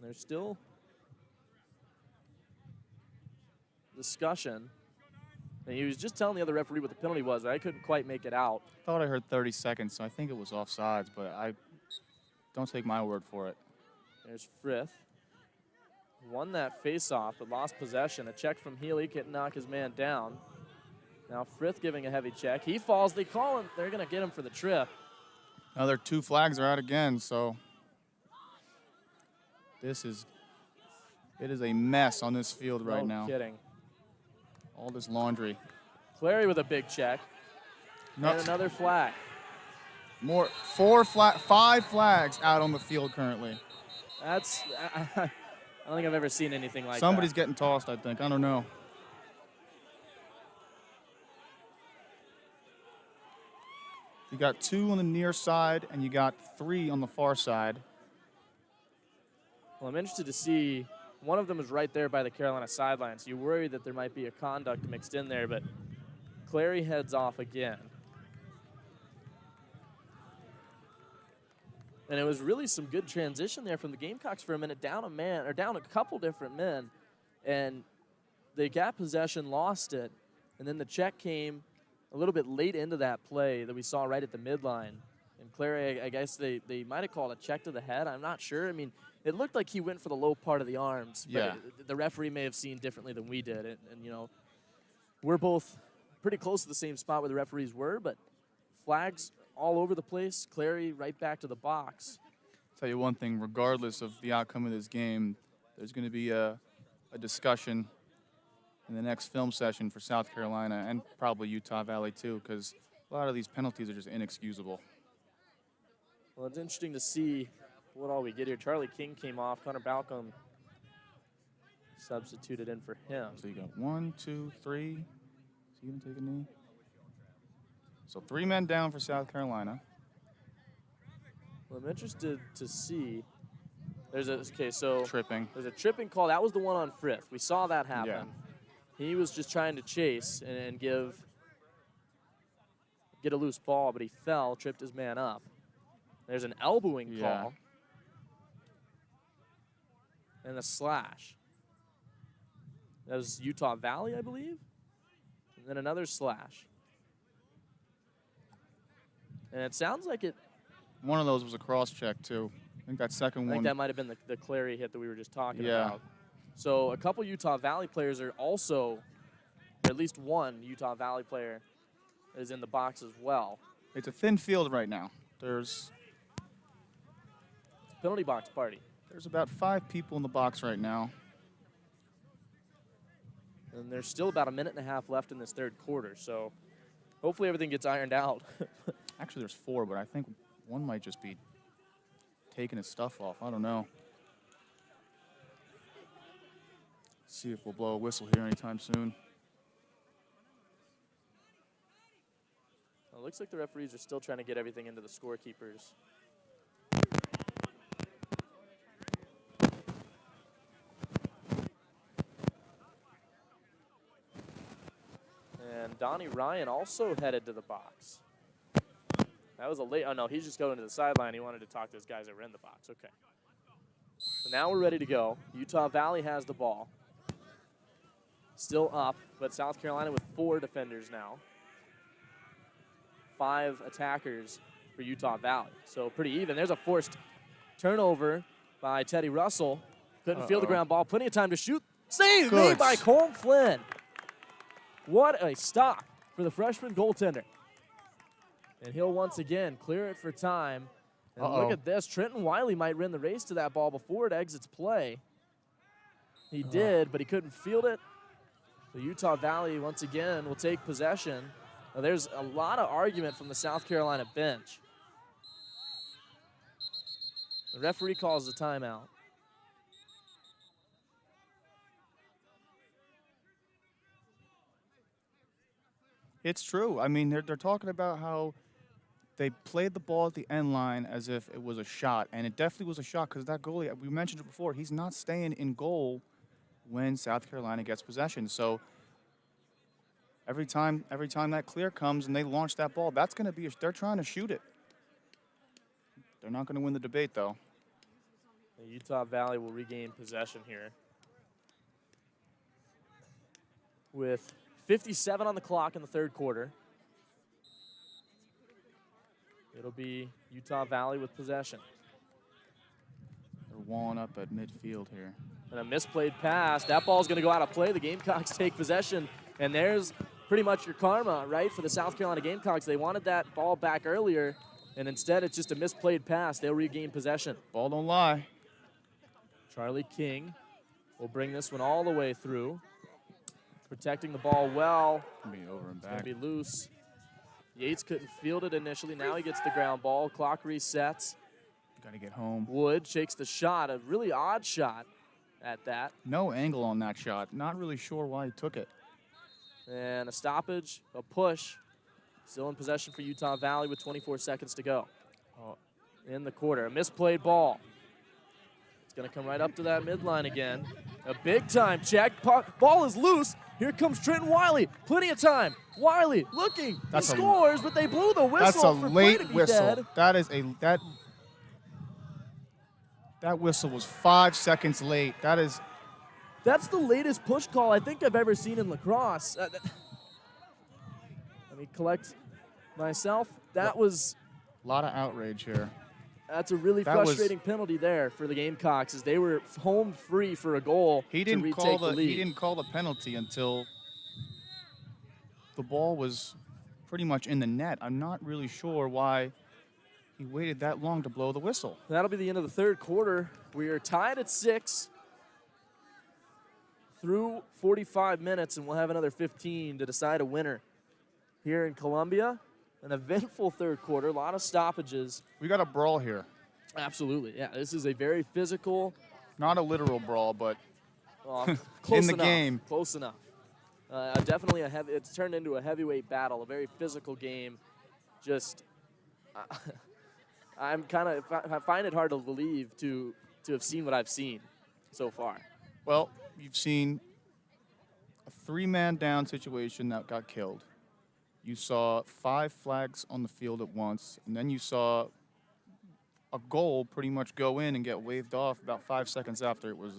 S1: There's still discussion. And he was just telling the other referee what the penalty was, but I couldn't quite make it out.
S2: I thought I heard 30 seconds, so I think it was offsides, but I don't take my word for it.
S1: There's Frith. Won that face-off, but lost possession. A check from Healy can knock his man down. Now Frith giving a heavy check. He falls. They call him. They're going to get him for the trip.
S2: Now their 2 flags are out again, so it is a mess on this field right now.
S1: No kidding.
S2: All this laundry.
S1: Clary with a big check. And another flag.
S2: 5 flags out on the field currently.
S1: That's, I don't think I've ever seen anything like
S2: Somebody's
S1: that.
S2: getting tossed, I think. I don't know. You got 2 on the near side, and you got 3 on the far side.
S1: Well, I'm interested to see. One of them is right there by the Carolina sideline, so you worry that there might be a conduct mixed in there, but Clary heads off again. And it was really some good transition there from the Gamecocks for a minute, down a man, or down a couple different men, and they got possession, lost it, and then the check came a little bit late into that play that we saw right at the midline. And Clary, I guess they might have called a check to the head. I'm not sure. I mean, it looked like he went for the low part of the arms. But
S2: yeah.
S1: The referee may have seen differently than we did. And, you know, we're both pretty close to the same spot where the referees were, but flags all over the place. Clary right back to the box.
S2: I'll tell you one thing, regardless of the outcome of this game, there's going to be a discussion in the next film session for South Carolina and probably Utah Valley too, because a lot of these penalties are just inexcusable.
S1: Well, it's interesting to see what all we get here. Charlie King came off. Connor Balcom substituted in for him.
S2: So you got 1, 2, 3. Is he going to take a knee? So 3 men down for South Carolina.
S1: Well, I'm interested to see. There's a
S2: Tripping.
S1: There's a tripping call. That was the one on Frith. We saw that happen.
S2: Yeah.
S1: He was just trying to chase and get a loose ball, but he fell, tripped his man up. There's an elbowing call. And a slash. That was Utah Valley, I believe. And then another slash. And it sounds like it.
S2: One of those was a cross check, too. I think that second one.
S1: I think that might have been the Clary hit that we were just talking about. So a couple Utah Valley players are also, or at least one Utah Valley player is in the box as well.
S2: It's a thin field right now. There's
S1: penalty box party.
S2: There's about 5 people in the box right now.
S1: And there's still about a minute and a half left in this third quarter, so hopefully everything gets ironed out.
S2: Actually, there's 4, but I think one might just be taking his stuff off. I don't know. See if we'll blow a whistle here anytime soon.
S1: Well, it looks like the referees are still trying to get everything into the scorekeepers. And Donnie Ryan also headed to the box. That was a late, oh no, he's just going to the sideline. He wanted to talk to his guys that were in the box, okay. So now we're ready to go. Utah Valley has the ball. Still up, but South Carolina with 4 defenders now. 5 attackers for Utah Valley. So pretty even. There's a forced turnover by Teddy Russell. Couldn't feel the ground ball. Plenty of time to shoot. Save made by Colm Flynn. What a stop for the freshman goaltender. And he'll once again clear it for time. And look at this. Trenton Wiley might win the race to that ball before it exits play. He did, but he couldn't field it. The Utah Valley, once again, will take possession. Now, there's a lot of argument from the South Carolina bench. The referee calls a timeout.
S2: It's true. I mean, they're talking about how they played the ball at the end line as if it was a shot, and it definitely was a shot because that goalie, we mentioned it before, he's not staying in goal when South Carolina gets possession. So every time that clear comes and they launch that ball, that's going to be, they're trying to shoot it. They're not going to win the debate, though.
S1: The Utah Valley will regain possession here with 57 on the clock in the third quarter. It'll be Utah Valley with possession.
S2: They're walling up at midfield here.
S1: And a misplayed pass. That ball's going to go out of play. The Gamecocks take possession. And there's pretty much your karma, right, for the South Carolina Gamecocks. They wanted that ball back earlier, and instead it's just a misplayed pass. They'll regain possession.
S2: Ball don't lie.
S1: Charlie King will bring this one all the way through. Protecting the ball well.
S2: Be over and back.
S1: It's going to be loose. Yates couldn't field it initially. Now he gets the ground ball. Clock resets.
S2: Got to get home.
S1: Wood shakes the shot, a really odd shot at that.
S2: No angle on that shot. Not really sure why he took it.
S1: And a stoppage, a push. Still in possession for Utah Valley with 24 seconds to go. In the quarter, a misplayed ball. It's going to come right up to that midline again. A big-time check. Ball is loose. Here comes Trenton Wiley. Plenty of time. Wiley looking. He scores, but they blew the whistle.
S2: That's a
S1: for
S2: late
S1: play to be
S2: whistle.
S1: dead.
S2: That is that whistle was 5 seconds late.
S1: That's the latest push call I think I've ever seen in lacrosse. Let me collect myself. That was
S2: a lot of outrage here.
S1: That's a really frustrating penalty there for the Gamecocks, as they were home free for a goal to retake the lead.
S2: He didn't call the penalty until the ball was pretty much in the net. I'm not really sure why he waited that long to blow the whistle.
S1: That'll be the end of the third quarter. We are tied at 6 through 45 minutes, and we'll have another 15 to decide a winner here in Columbia. An eventful third quarter, a lot of stoppages.
S2: We got a brawl here.
S1: Absolutely, yeah. This is a very physical.
S2: Not a literal brawl, but
S1: close
S2: in the
S1: enough,
S2: game.
S1: Close enough. Definitely it's turned into a heavyweight battle, a very physical game. Just, I find it hard to believe to have seen what I've seen so far.
S2: Well, you've seen a 3-man down situation that got killed. You saw 5 flags on the field at once, and then you saw a goal pretty much go in and get waved off about 5 seconds after it was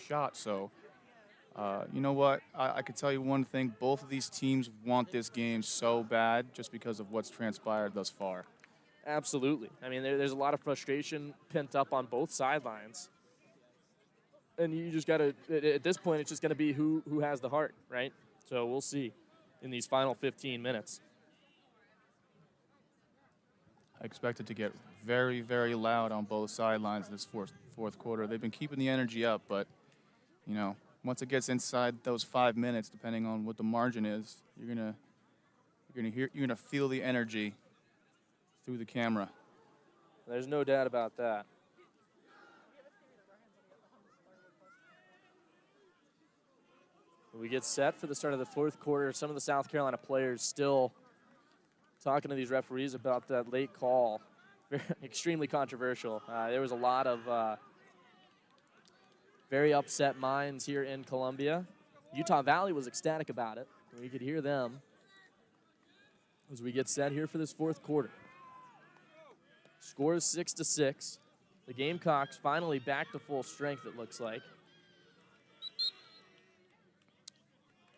S2: shot. So, you know what? I could tell you one thing. Both of these teams want this game so bad just because of what's transpired thus far.
S1: Absolutely. I mean, there's a lot of frustration pent up on both sidelines. And you just got to, at this point, it's just going to be who has the heart, right? So we'll see in these final 15 minutes.
S2: I expect it to get very, very loud on both sidelines this fourth quarter. They've been keeping the energy up, but, you know, once it gets inside those 5 minutes, depending on what the margin is, you're gonna feel the energy through the camera.
S1: There's no doubt about that. We get set for the start of the fourth quarter. Some of the South Carolina players still talking to these referees about that late call. Extremely controversial. There was a lot of very upset minds here in Columbia. Utah Valley was ecstatic about it. We could hear them as we get set here for this fourth quarter. Score is 6-6. The Gamecocks finally back to full strength, it looks like.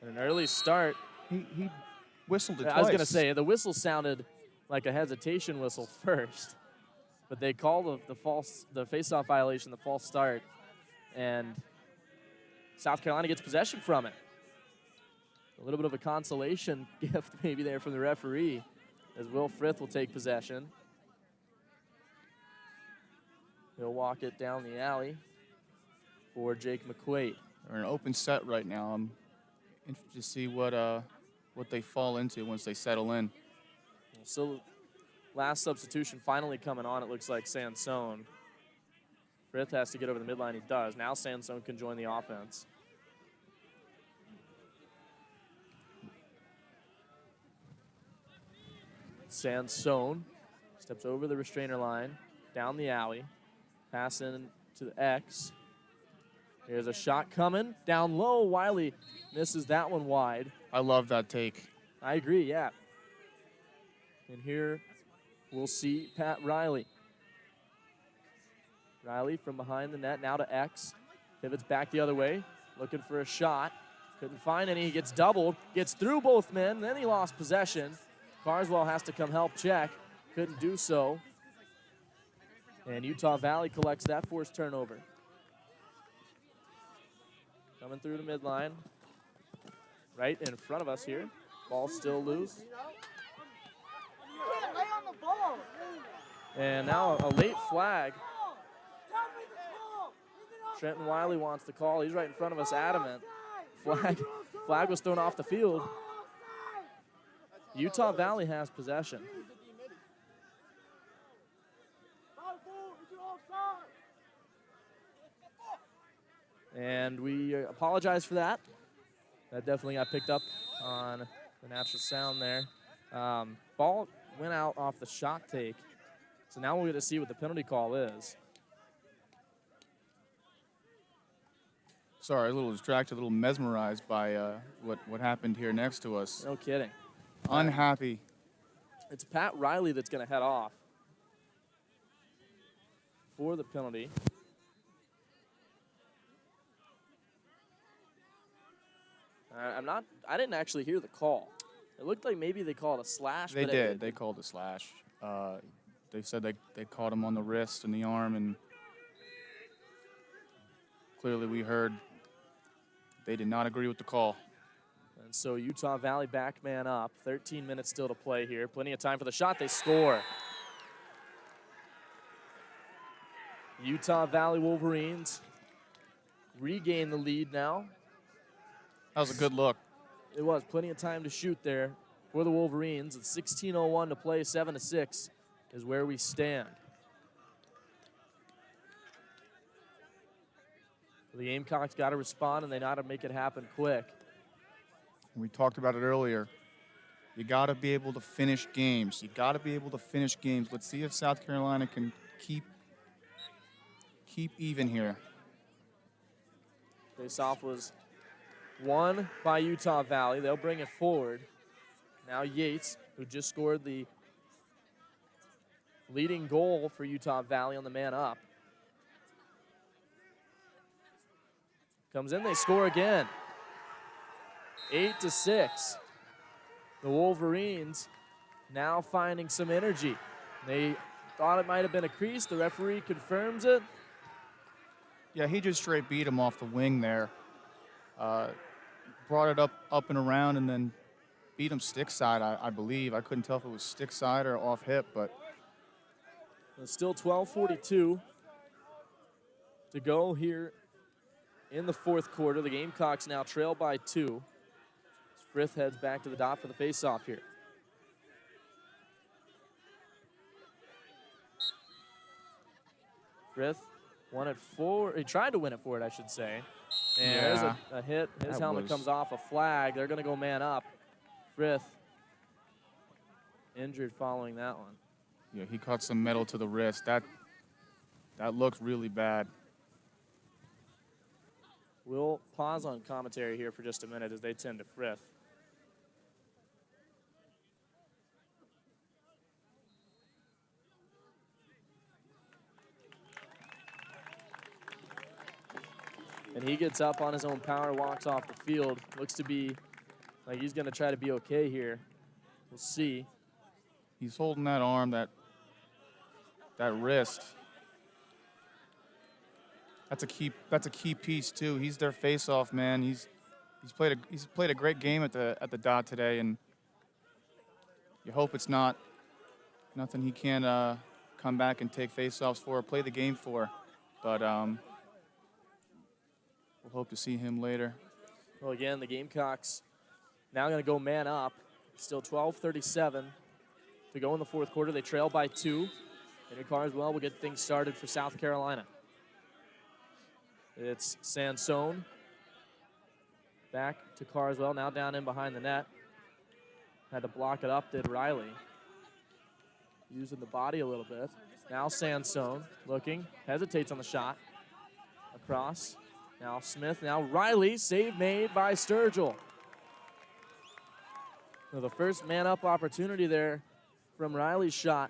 S1: And an early start.
S2: He whistled it twice.
S1: I was going to say, the whistle sounded like a hesitation whistle first, but they called the face-off violation, the false start, and South Carolina gets possession from it. A little bit of a consolation gift maybe there from the referee. as Will Frith will take possession. He'll walk it down the alley for Jake McQuaid.
S2: They're in an open set right now. I'm interested to see what they fall into once they settle in.
S1: So last substitution finally coming on, it looks like Sansone. Frith has to get over the midline, he does. Now Sansone can join the offense. Sansone steps over the restrainer line, down the alley, pass in to the X. Here's a shot coming, down low, Wiley misses that one wide.
S2: I love that take.
S1: I agree, yeah. And here we'll see Pat Riley. Riley from behind the net, now to X. Pivots back the other way, looking for a shot. Couldn't find any, he gets doubled, gets through both men, then he lost possession. Carswell has to come help check, couldn't do so. And Utah Valley collects that forced turnover. Coming through the midline, right in front of us here. Ball still loose. And now a late flag. Trenton Wiley wants the call. He's right in front of us, adamant. Flag was thrown off the field. Utah Valley has possession. And we apologize for that. That definitely got picked up on the natural sound there. Ball went out off the shot take. So now we're going to see what the penalty call is.
S2: Sorry, a little distracted, a little mesmerized by what happened here next to us.
S1: No kidding.
S2: Unhappy.
S1: It's Pat Riley that's going to head off for the penalty. I didn't actually hear the call. It looked like maybe they called a slash.
S2: They did. They called a slash. They said they caught him on the wrist and the arm, and clearly we heard they did not agree with the call.
S1: And so Utah Valley back man up. 13 minutes still to play here. Plenty of time for the shot. They score. Utah Valley Wolverines regain the lead now.
S2: That was a good look.
S1: It was plenty of time to shoot there for the Wolverines. It's 16:01 to play, 7-6 is where we stand. The Gamecocks got to respond, and they got to make it happen quick.
S2: We talked about it earlier. You got to be able to finish games. You got to be able to finish games. Let's see if South Carolina can keep even here.
S1: Face-off was won by Utah Valley. They'll bring it forward. Now Yates, who just scored the leading goal for Utah Valley on the man up. Comes in, they score again. 8-6. The Wolverines now finding some energy. They thought it might have been a crease. The referee confirms it.
S2: Yeah, he just straight beat him off the wing there. Brought it up and around, and then beat him stick side, I believe. I couldn't tell if it was stick side or off hip, but.
S1: It's still 12:42 to go here in the fourth quarter. The Gamecocks now trail by 2. Frith heads back to the dot for the face-off here. Frith won it forward. He tried to win it forward, I should say. And there's a hit. His helmet comes off a flag. They're going to go man up. Frith injured following that one.
S2: Yeah, he caught some metal to the wrist. That looked really bad.
S1: We'll pause on commentary here for just a minute as they tend to Frith. And he gets up on his own power, walks off the field. Looks to be like he's going to try to be okay here. We'll see.
S2: He's holding that arm, that wrist. That's a key piece too. He's their face-off man. He's played a great game at the dot today, and You hope it's not nothing he can't come back and take faceoffs for or play the game for. But we'll hope to see him later.
S1: Well, again, the Gamecocks now going to go man up. Still 12:37 to go in the fourth quarter. They trail by 2. Henry Carswell will get things started for South Carolina. It's Sansone. Back to Carswell, now down in behind the net. Had to block it up, did Riley. Using the body a little bit. Now Sansone looking, hesitates on the shot. Across, now Smith, now Riley, save made by Sturgill. So the first man-up opportunity there from Riley's shot.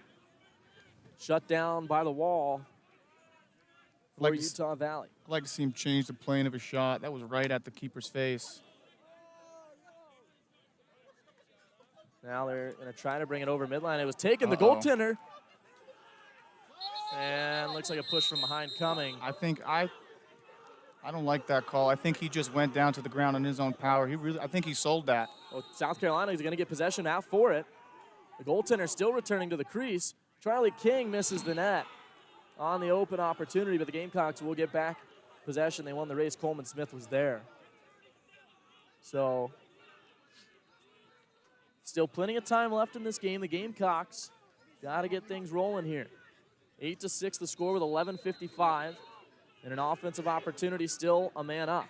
S1: Shut down by the wall for Utah Valley.
S2: I'd like to see him change the plane of his shot. That was right at the keeper's face.
S1: Now they're going to try to bring it over midline. It was taken, the goaltender. And looks like a push from behind coming.
S2: I don't like that call. I think he just went down to the ground on his own power. I think he sold that.
S1: Well, South Carolina is going to get possession now for it. The goaltender still returning to the crease. Charlie King misses the net on the open opportunity, but the Gamecocks will get back possession. They won the race. Coleman Smith was there. So, still plenty of time left in this game. The Gamecocks got to get things rolling here. 8-6 the score with 11:55. And an offensive opportunity, still a man up.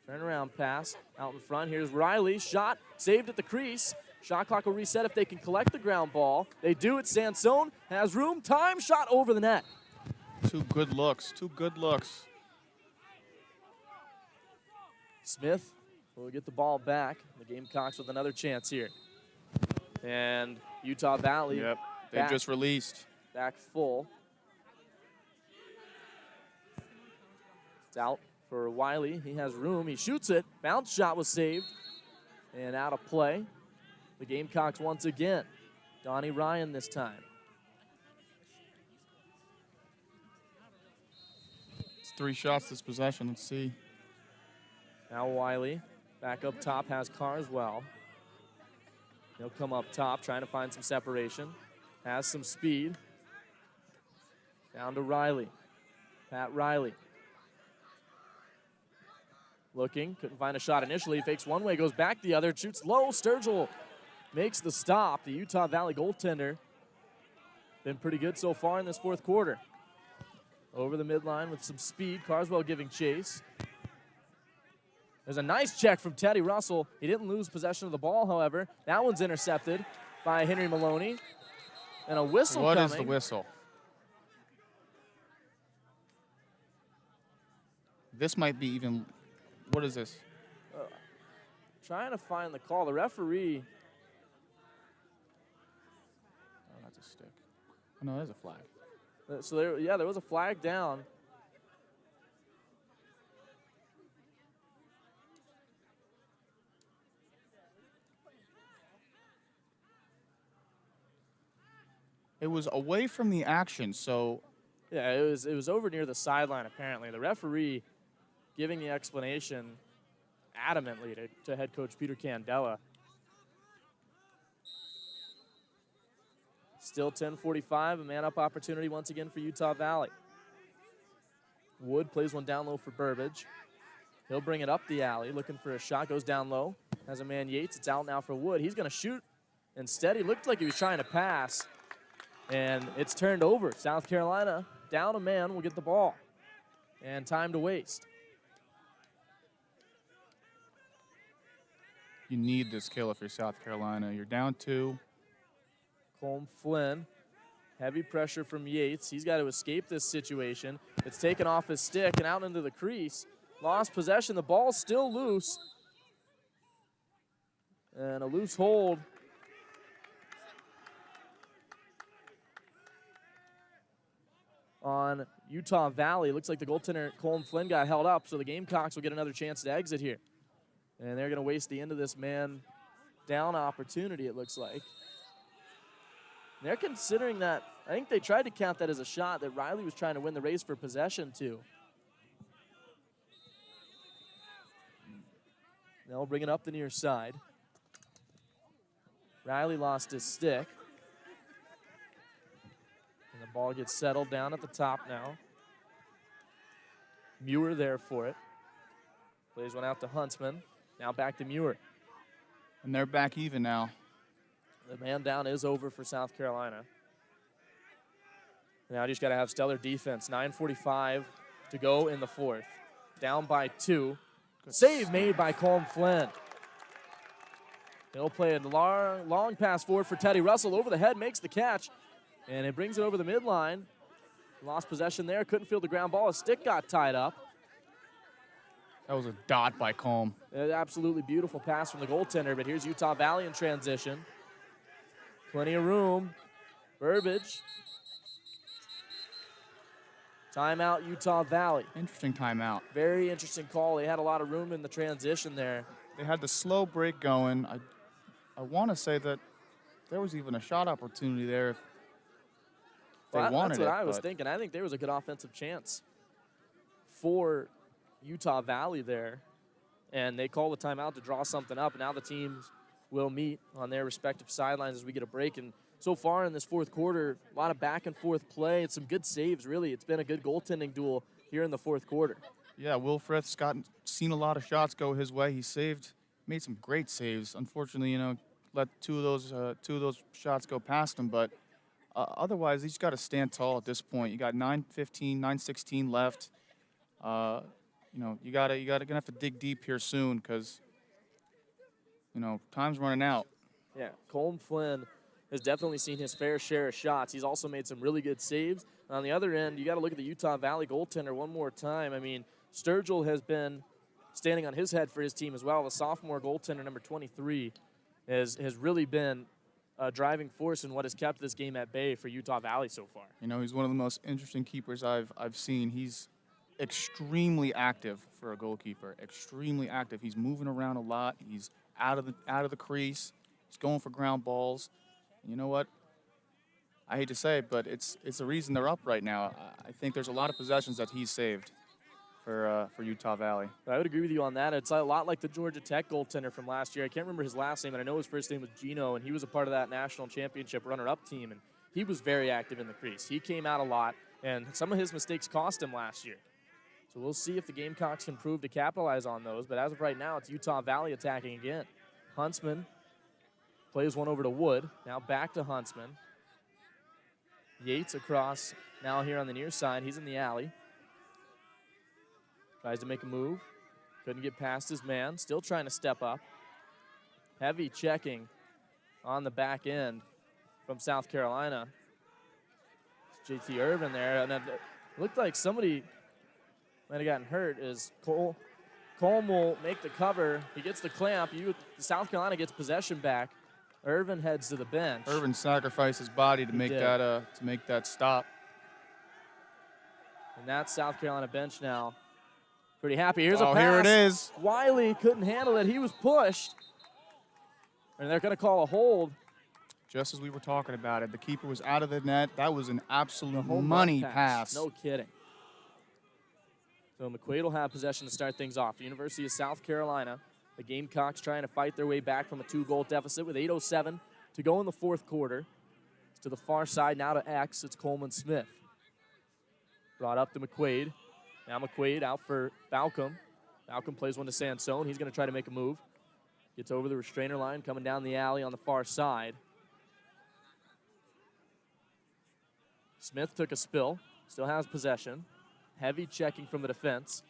S1: Turnaround pass out in front. Here's Riley. Shot saved at the crease. Shot clock will reset if they can collect the ground ball. They do it. Sansone has room. Time. Shot over the net.
S2: Two good looks. Two good looks.
S1: Smith will get the ball back. The Gamecocks with another chance here. And Utah Valley.
S2: Yep. They just released.
S1: Back full. It's out for Wiley. He has room. He shoots it. Bounce shot was saved. And out of play. The Gamecocks once again. Donnie Ryan this time.
S2: It's 3 shots this possession. Let's see.
S1: Now Wiley back up top has Carswell. He'll come up top trying to find some separation. Has some speed. Down to Riley. Pat Riley. Looking, couldn't find a shot initially. Fakes one way, goes back the other, shoots low. Sturgill makes the stop. The Utah Valley goaltender been pretty good so far in this fourth quarter. Over the midline with some speed. Carswell giving chase. There's a nice check from Teddy Russell. He didn't lose possession of the ball, however. That one's intercepted by Henry Maloney. And a whistle coming.
S2: What is the whistle? This might be even, what is this?
S1: Trying to find the call. The referee.
S2: Oh, that's a stick. Oh, no, there's a flag.
S1: So there was a flag down.
S2: It was away from the action, so.
S1: Yeah, it was over near the sideline, apparently. The referee giving the explanation adamantly to head coach Peter Candela. Still 10:45, a man-up opportunity once again for Utah Valley. Wood plays one down low for Burbage. He'll bring it up the alley, looking for a shot, goes down low. Has a man Yates, it's out now for Wood. He's gonna shoot. Instead, he looked like he was trying to pass. And it's turned over. South Carolina, down a man, will get the ball. And time to waste.
S2: You need this kill if you're South Carolina. You're down 2.
S1: Colm Flynn, heavy pressure from Yates. He's got to escape this situation. It's taken off his stick and out into the crease. Lost possession, the ball's still loose. And a loose hold. On Utah Valley. Looks like the goaltender, Colm Flynn, got held up, so the Gamecocks will get another chance to exit here. And they're going to waste the end of this man down opportunity, it looks like. They're considering that. I think they tried to count that as a shot that Riley was trying to win the race for possession to. They'll bring it up the near side. Riley lost his stick. And the ball gets settled down at the top now. Muir there for it. Plays one out to Huntsman. Now back to Muir.
S2: And they're back even now.
S1: The man down is over for South Carolina. Now you just got to have stellar defense. 9:45 to go in the fourth. Down by 2. Save made by Colm Flynn. He'll play a long pass forward for Teddy Russell. Over the head, makes the catch. And it brings it over the midline. Lost possession there. Couldn't field the ground ball. His stick got tied up.
S2: That was a dot by Colm.
S1: An absolutely beautiful pass from the goaltender. But here's Utah Valley in transition. Plenty of room. Burbage. Timeout, Utah Valley.
S2: Interesting timeout.
S1: Very interesting call. They had a lot of room in the transition there.
S2: They had the slow break going. I want to say that there was even a shot opportunity there if they wanted it.
S1: That's what I was thinking. I think there was a good offensive chance for Utah Valley there. And they call the timeout to draw something up. And now the teams will meet on their respective sidelines as we get a break. And so far in this fourth quarter, a lot of back and forth play. It's some good saves, really. It's been a good goaltending duel here in the fourth quarter.
S2: Yeah, Will Frith's seen a lot of shots go his way. He made some great saves. Unfortunately, let two of those shots go past him. But otherwise, he's got to stand tall at this point. You got 9:15, 9:16 left. You're gonna have to dig deep here soon because time's running out.
S1: Yeah, Colm Flynn has definitely seen his fair share of shots. He's also made some really good saves. On the other end, you got to look at the Utah Valley goaltender one more time. I mean, Sturgill has been standing on his head for his team as well. The sophomore goaltender, number 23, has really been a driving force in what has kept this game at bay for Utah Valley so far.
S2: He's one of the most interesting keepers I've seen. He's extremely active for a goalkeeper. Extremely active. He's moving around a lot. He's out of the crease. He's going for ground balls. You know what? I hate to say it, but it's the reason they're up right now. I think there's a lot of possessions that he's saved for Utah Valley.
S1: I would agree with you on that. It's a lot like the Georgia Tech goaltender from last year. I can't remember his last name, and I know his first name was Gino, and he was a part of that national championship runner-up team, and he was very active in the crease. He came out a lot, and some of his mistakes cost him last year. So we'll see if the Gamecocks can prove to capitalize on those, but as of right now, it's Utah Valley attacking again. Huntsman plays one over to Wood. Now back to Huntsman. Yates across now here on the near side. He's in the alley. Tries to make a move. Couldn't get past his man. Still trying to step up. Heavy checking on the back end from South Carolina. It's JT Irvin there. And it looked like somebody might have gotten hurt as Colm will make the cover. He gets the clamp. South Carolina gets possession back. Irvin heads to the bench.
S2: Irvin sacrificed his body to make that stop.
S1: And that South Carolina bench now pretty happy. Here's a pass.
S2: Here it is.
S1: Wiley couldn't handle it. He was pushed. And they're going to call a hold.
S2: Just as we were talking about it, the keeper was out of the net. That was an absolute money pass.
S1: No kidding. So McQuaid will have possession to start things off. University of South Carolina. The Gamecocks trying to fight their way back from a 2-goal deficit with 8:07 to go in the fourth quarter. It's to the far side now to X. It's Coleman Smith. Brought up to McQuaid. Now McQuaid out for Balcom. Balcom plays one to Sansone. He's going to try to make a move. Gets over the restrainer line, coming down the alley on the far side. Smith took a spill. Still has possession. Heavy checking from the defense.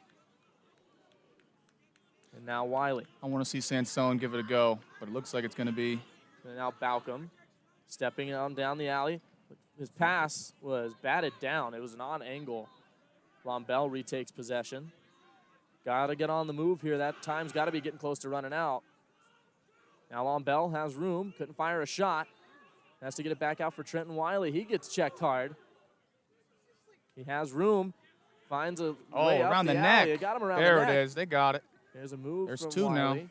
S1: And now Wiley.
S2: I want to see Sansone give it a go, but it looks like it's going to be.
S1: And now Balcom stepping on down the alley. His pass was batted down. It was an on angle. Lombell retakes possession. Got to get on the move here. That time's got to be getting close to running out. Now Lombell has room. Couldn't fire a shot. Has to get it back out for Trenton Wiley. He gets checked hard. He has room. Finds a way up
S2: around the
S1: alley.
S2: neck.
S1: They got him around
S2: there
S1: the neck.
S2: It is. They got it.
S1: There's a move.
S2: There's
S1: from
S2: two
S1: Wiley.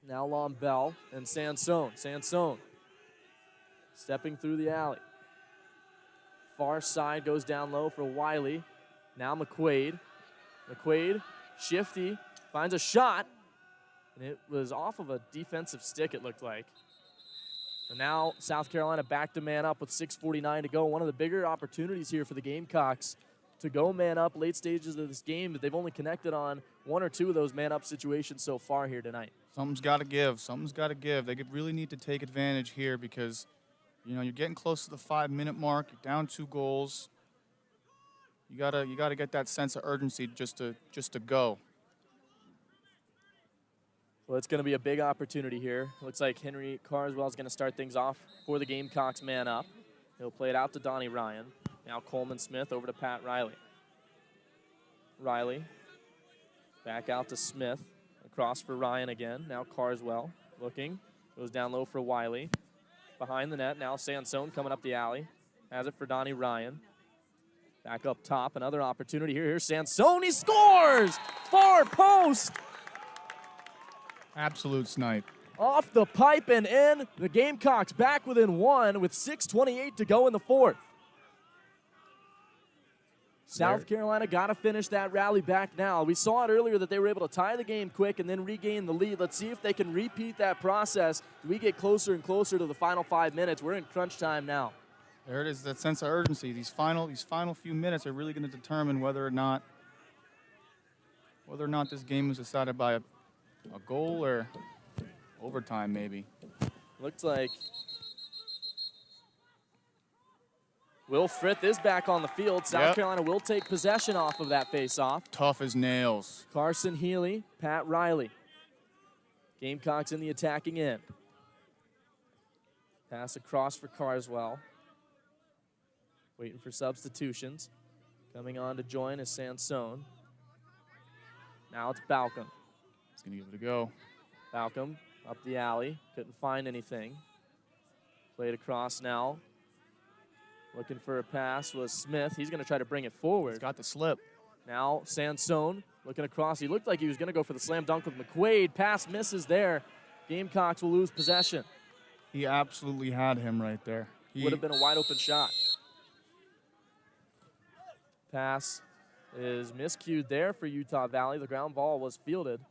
S1: Now Lombell and Sansone. Sansone stepping through the alley. Far side goes down low for Wiley. Now McQuaid. McQuaid, shifty, finds a shot. And it was off of a defensive stick, it looked like. And now South Carolina back to man up with 6:49 to go. One of the bigger opportunities here for the Gamecocks to go man up late stages of this game, but they've only connected on 1 or 2 of those man up situations so far here tonight.
S2: Something's got to give. Something's got to give. They really need to take advantage here because, you know, you're getting close to the 5-minute mark. You're down 2 goals. You gotta get that sense of urgency just to go.
S1: Well, it's going to be a big opportunity here. Looks like Henry Carswell is going to start things off for the Gamecocks man up. He'll play it out to Donnie Ryan. Now Coleman Smith over to Pat Riley. Riley back out to Smith. Across for Ryan again. Now Carswell looking. Goes down low for Wiley. Behind the net. Now Sansone coming up the alley. Has it for Donnie Ryan. Back up top. Another opportunity here. Here's Sansone. He scores! Far post!
S2: Absolute snipe.
S1: Off the pipe and in. The Gamecocks back within 1 with 6:28 to go in the 4th. South Carolina got to finish that rally back now. We saw it earlier that they were able to tie the game quick and then regain the lead. Let's see if they can repeat that process. We get closer and closer to the final 5 minutes. We're in crunch time now.
S2: There it is, that sense of urgency. These final few minutes are really going to determine whether or not this game is decided by a goal or overtime, maybe.
S1: Looks like Will Frith is back on the field. South Carolina will take possession off of that face-off.
S2: Tough as nails.
S1: Carson Healy, Pat Riley. Gamecocks in the attacking end. Pass across for Carswell. Waiting for substitutions. Coming on to join is Sansone. Now it's Balcom.
S2: He's going to give it a go.
S1: Balcom up the alley. Couldn't find anything. Played across now. Looking for a pass was Smith. He's going to try to bring it forward.
S2: He's got the slip.
S1: Now Sansone looking across. He looked like he was going to go for the slam dunk with McQuaid. Pass misses there. Gamecocks will lose possession.
S2: He absolutely had him right there.
S1: Would have been a wide open shot. Pass is miscued there for Utah Valley. The ground ball was fielded.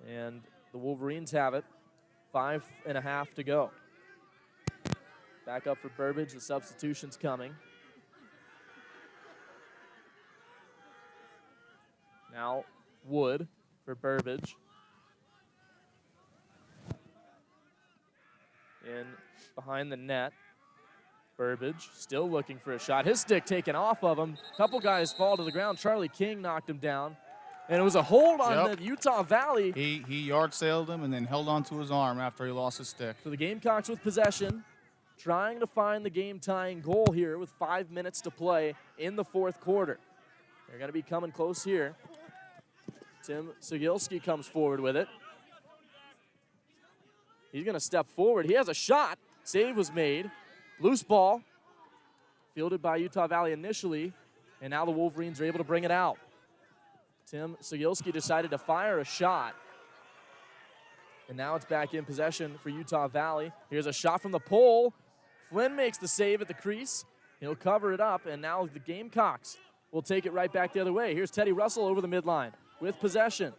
S1: And the Wolverines have it. 5.5 to go. Back up for Burbage. The substitution's coming. Now Wood for Burbage. In behind the net. Burbage still looking for a shot. His stick taken off of him. Couple guys fall to the ground. Charlie King knocked him down. And it was a hold on the Utah Valley.
S2: He yard sailed him and then held onto his arm after he lost his stick.
S1: So the Gamecocks with possession, trying to find the game-tying goal here with 5 minutes to play in the 4th quarter. They're going to be coming close here. Tim Segilski comes forward with it. He's going to step forward. He has a shot. Save was made. Loose ball, fielded by Utah Valley initially, and now the Wolverines are able to bring it out. Tim Segilski decided to fire a shot, and now it's back in possession for Utah Valley. Here's a shot from the pole. Flynn makes the save at the crease. He'll cover it up, and now the Gamecocks will take it right back the other way. Here's Teddy Russell over the midline with possession.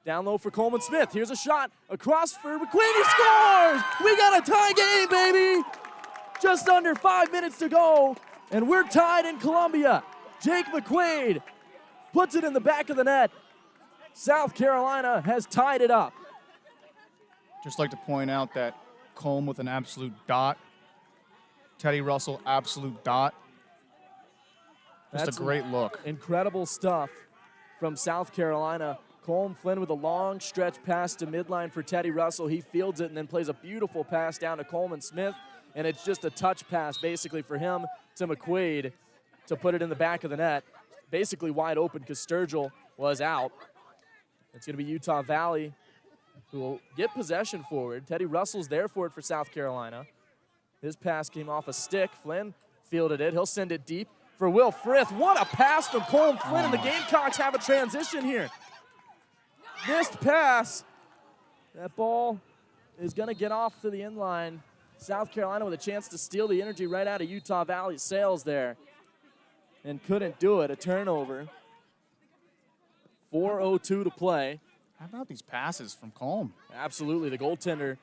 S1: Down low for Coleman Smith. Here's a shot across for McQueen. He scores! We got a tie game, baby! Just under 5 minutes to go, and we're tied in Columbia. Jake McQuaid puts it in the back of the net. South Carolina has tied it up.
S2: Just like to point out that Colm with an absolute dot. Teddy Russell, absolute dot. Just a great look.
S1: Incredible stuff from South Carolina. Colm Flynn with a long stretch pass to midline for Teddy Russell. He fields it and then plays a beautiful pass down to Coleman Smith. And it's just a touch pass basically for him to McQuaid to put it in the back of the net. Basically wide open because Sturgill was out. It's going to be Utah Valley who will get possession forward. Teddy Russell's there for it for South Carolina. His pass came off a stick. Flynn fielded it. He'll send it deep for Will Frith. What a pass from Colm Flynn, and the Gamecocks have a transition here. Missed pass. That ball is going to get off to the end line. South Carolina with a chance to steal the energy right out of Utah Valley's sails there and couldn't do it. A turnover. 4:02 to play.
S2: How about these passes from Colm?
S1: Absolutely. The goaltender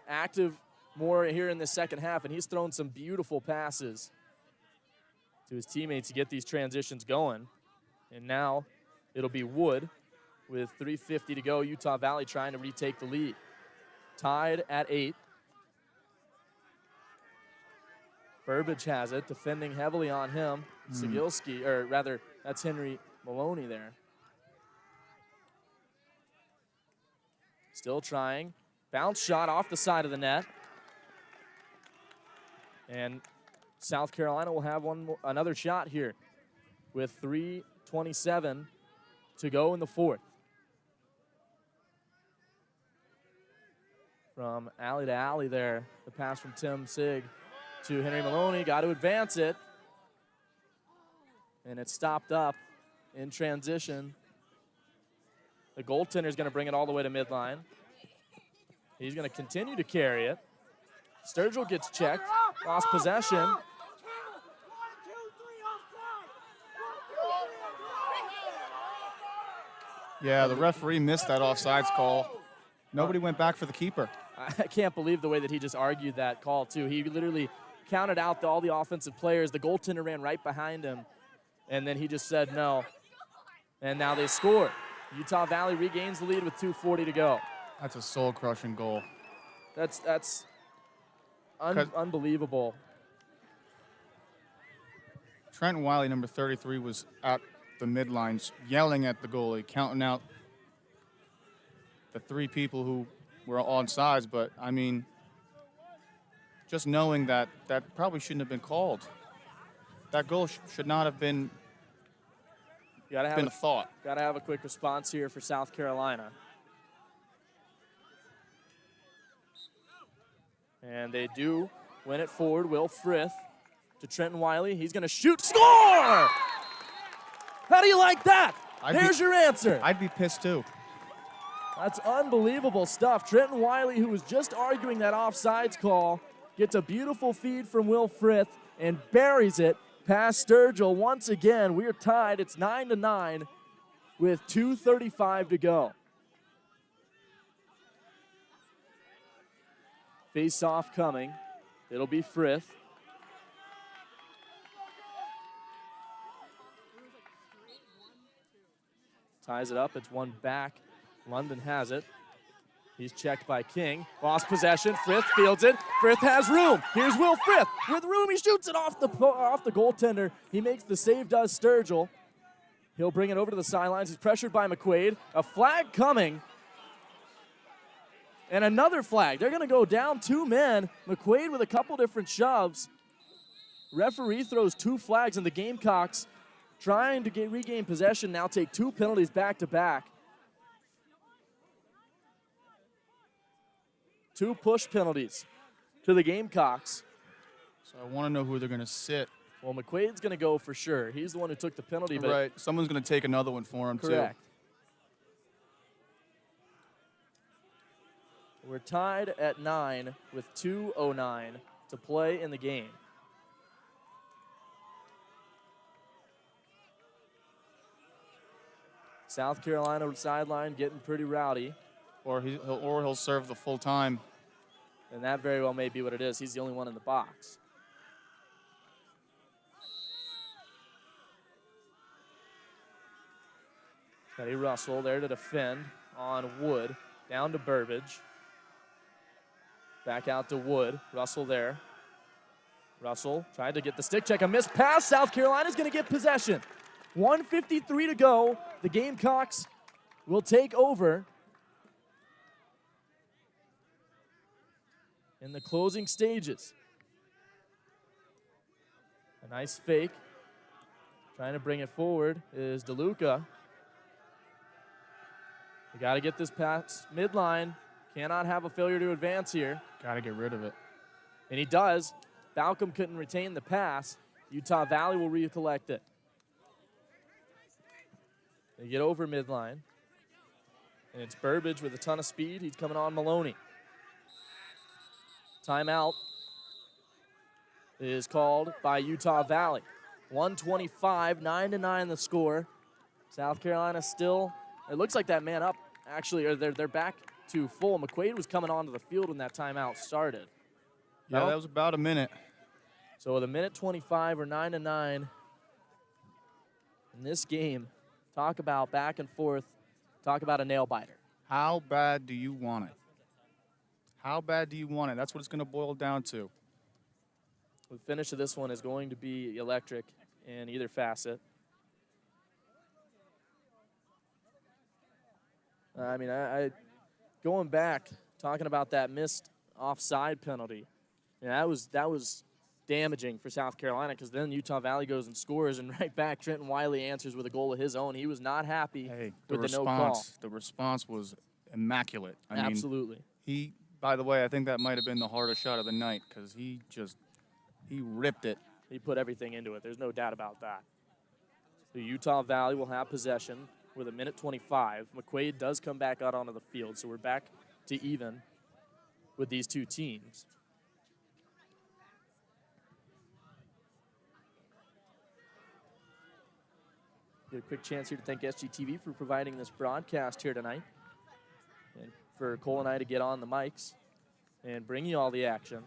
S1: active more here in the second half, and he's thrown some beautiful passes to his teammates to get these transitions going. And now it'll be Wood with 3:50 to go. Utah Valley trying to retake the lead. Tied at 8. Burbage has it, defending heavily on him. Sigilski, or rather, that's Henry Maloney there. Still trying. Bounce shot off the side of the net. And South Carolina will have another shot here with 3:27 to go in the fourth. From alley to alley there, the pass from Tim Sig to Henry Maloney. Got to advance it. And it's stopped up in transition. The goaltender is going to bring it all the way to midline. He's going to continue to carry it. Sturgill gets checked, lost possession.
S2: Yeah, the referee missed that offsides call. Nobody went back for the keeper.
S1: I can't believe the way that he just argued that call, too. He literally counted out all the offensive players. The goaltender ran right behind him, and then he just said no. And now they score. Utah Valley regains the lead with 2:40 to go.
S2: That's a soul-crushing goal.
S1: That's unbelievable.
S2: Trenton Wiley, number 33, was at the midlines yelling at the goalie, counting out the 3 people who were on sides. But, I mean, just knowing that probably shouldn't have been called. That goal should not have been a thought.
S1: Got to have a quick response here for South Carolina. And they do win it forward. Will Frith to Trenton Wiley. He's going to shoot. Score! How do you like that? There's your answer.
S2: I'd be pissed too.
S1: That's unbelievable stuff. Trenton Wiley, who was just arguing that offsides call, gets a beautiful feed from Will Frith and buries it past Sturgill. Once again, we're tied. It's 9-9 with 2:35 to go. Face-off coming. It'll be Frith. Ties it up. It's one back. London has it. He's checked by King. Lost possession. Frith fields it. Frith has room. Here's Will Frith. With room, he shoots it off the goaltender. He makes the save, does Sturgill. He'll bring it over to the sidelines. He's pressured by McQuaid. A flag coming. And another flag. They're going to go down 2 men. McQuaid with a couple different shoves. Referee throws 2 flags, and the Gamecocks trying to regain possession now take 2 penalties back-to-back. 2 push penalties to the Gamecocks.
S2: So I want to know who they're going to sit.
S1: Well, McQuaid's going to go for sure. He's the one who took the penalty. But
S2: right. Someone's going to take another one for him,
S1: correct. We're tied at 9 with 2:09 to play in the game. South Carolina sideline getting pretty rowdy.
S2: Or he'll serve the full time.
S1: And that very well may be what it is. He's the only one in the box. Teddy Russell there to defend on Wood. Down to Burbage. Back out to Wood. Russell there. Russell tried to get the stick check. A missed pass. South Carolina's going to get possession. 1:53 to go. The Gamecocks will take over in the closing stages. A nice fake. Trying to bring it forward is DeLuca. We got to get this past midline. Cannot have a failure to advance here.
S2: Got to get rid of it.
S1: And he does. Balcom couldn't retain the pass. Utah Valley will recollect it. They get over midline. And it's Burbage with a ton of speed. He's coming on Maloney. Timeout is called by Utah Valley. 1:25, 9-9 the score. South Carolina still, it looks like that man up actually, or they're back to full. McQuaid was coming onto the field when that timeout started.
S2: Yeah,
S1: No?
S2: that was about a minute.
S1: So with a minute 25, we're 9-9 in this game. Talk about back and forth. Talk about a nail biter.
S2: How bad do you want it? How bad do you want it? That's what it's going to boil down to.
S1: The finish of this one is going to be electric in either facet. I mean, I going back, talking about that missed offside penalty, yeah, that was damaging for South Carolina, because then Utah Valley goes and scores, and right back, Trenton Wiley answers with a goal of his own. He was not happy with the no call.
S2: The response was immaculate.
S1: Absolutely.
S2: He, by the way, I think that might have been the hardest shot of the night, because he ripped it.
S1: He put everything into it. There's no doubt about that. So Utah Valley will have possession with a minute 25. McQuaid does come back out onto the field, so we're back to even with these two teams. Get a quick chance here to thank SGTV for providing this broadcast here tonight, and for Cole and I to get on the mics and bring you all the action.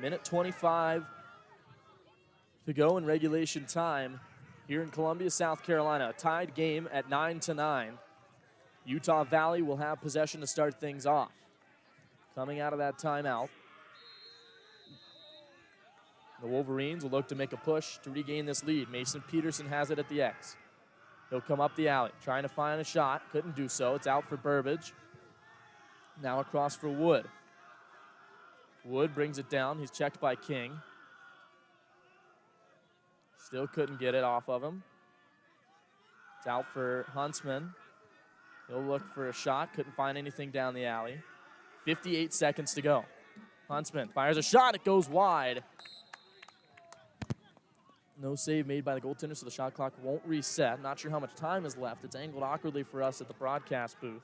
S1: Minute 25 to go in regulation time here in Columbia, South Carolina. A tied game at 9-9. Utah Valley will have possession to start things off. Coming out of that timeout, the Wolverines will look to make a push to regain this lead. Mason Peterson has it at the X. He'll come up the alley, trying to find a shot. Couldn't do so. It's out for Burbage. Now across for Wood. Wood brings it down. He's checked by King. Still couldn't get it off of him. It's out for Huntsman. He'll look for a shot. Couldn't find anything down the alley. 58 seconds to go. Huntsman fires a shot. It goes wide. No save made by the goaltender, so the shot clock won't reset. Not sure how much time is left. It's angled awkwardly for us at the broadcast booth.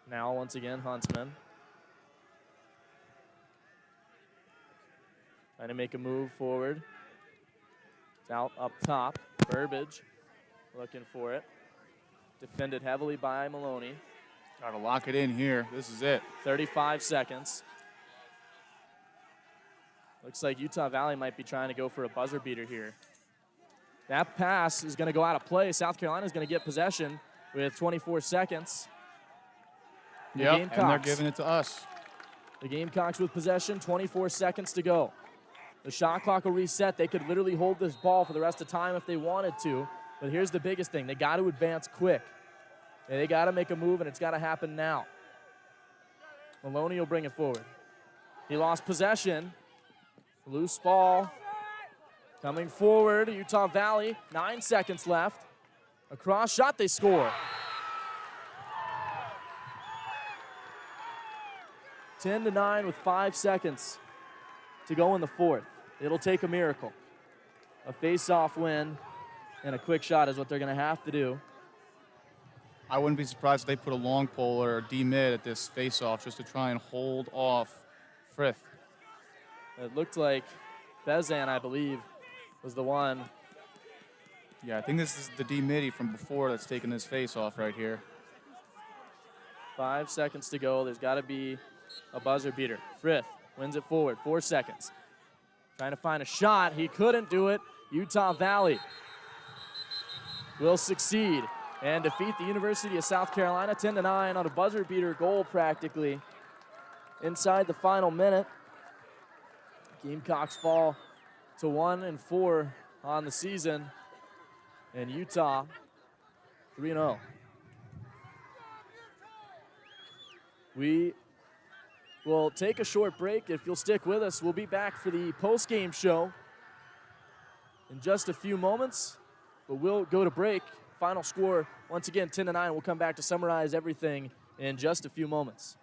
S1: Now, once again, Huntsman. Trying to make a move forward. It's out up top. Burbage looking for it. Defended heavily by Maloney.
S2: Got to lock it in here. This is it.
S1: 35 seconds. Looks like Utah Valley might be trying to go for a buzzer beater here. That pass is going to go out of play. South Carolina is going to get possession with 24 seconds.
S2: Yep, and they're giving it to us.
S1: The Gamecocks with possession, 24 seconds to go. The shot clock will reset. They could literally hold this ball for the rest of time if they wanted to. But here's the biggest thing. They got to advance quick. And they got to make a move, and it's got to happen now. Maloney will bring it forward. He lost possession. Loose ball. Coming forward, Utah Valley. 9 seconds left. A cross shot, they score. 10-9 with 5 seconds to go in the fourth. It'll take a miracle. A face-off win and a quick shot is what they're going to have to do.
S2: I wouldn't be surprised if they put a long pole or a D-mid at this face-off just to try and hold off Frith.
S1: It looked like Bezan, I believe, was the one.
S2: Yeah, I think this is the D-midi from before that's taking this face-off right here.
S1: 5 seconds to go. There's got to be a buzzer beater. Frith wins it forward. 4 seconds. Trying to find a shot. He couldn't do it. Utah Valley will succeed and defeat the University of South Carolina 10-9 on a buzzer beater goal practically inside the final minute. Gamecocks fall to 1-4 on the season, and Utah 3-0. We will take a short break. If you'll stick with us, we'll be back for the post-game show in just a few moments, but we'll go to break. Final score, once again, 10-9. We'll come back to summarize everything in just a few moments.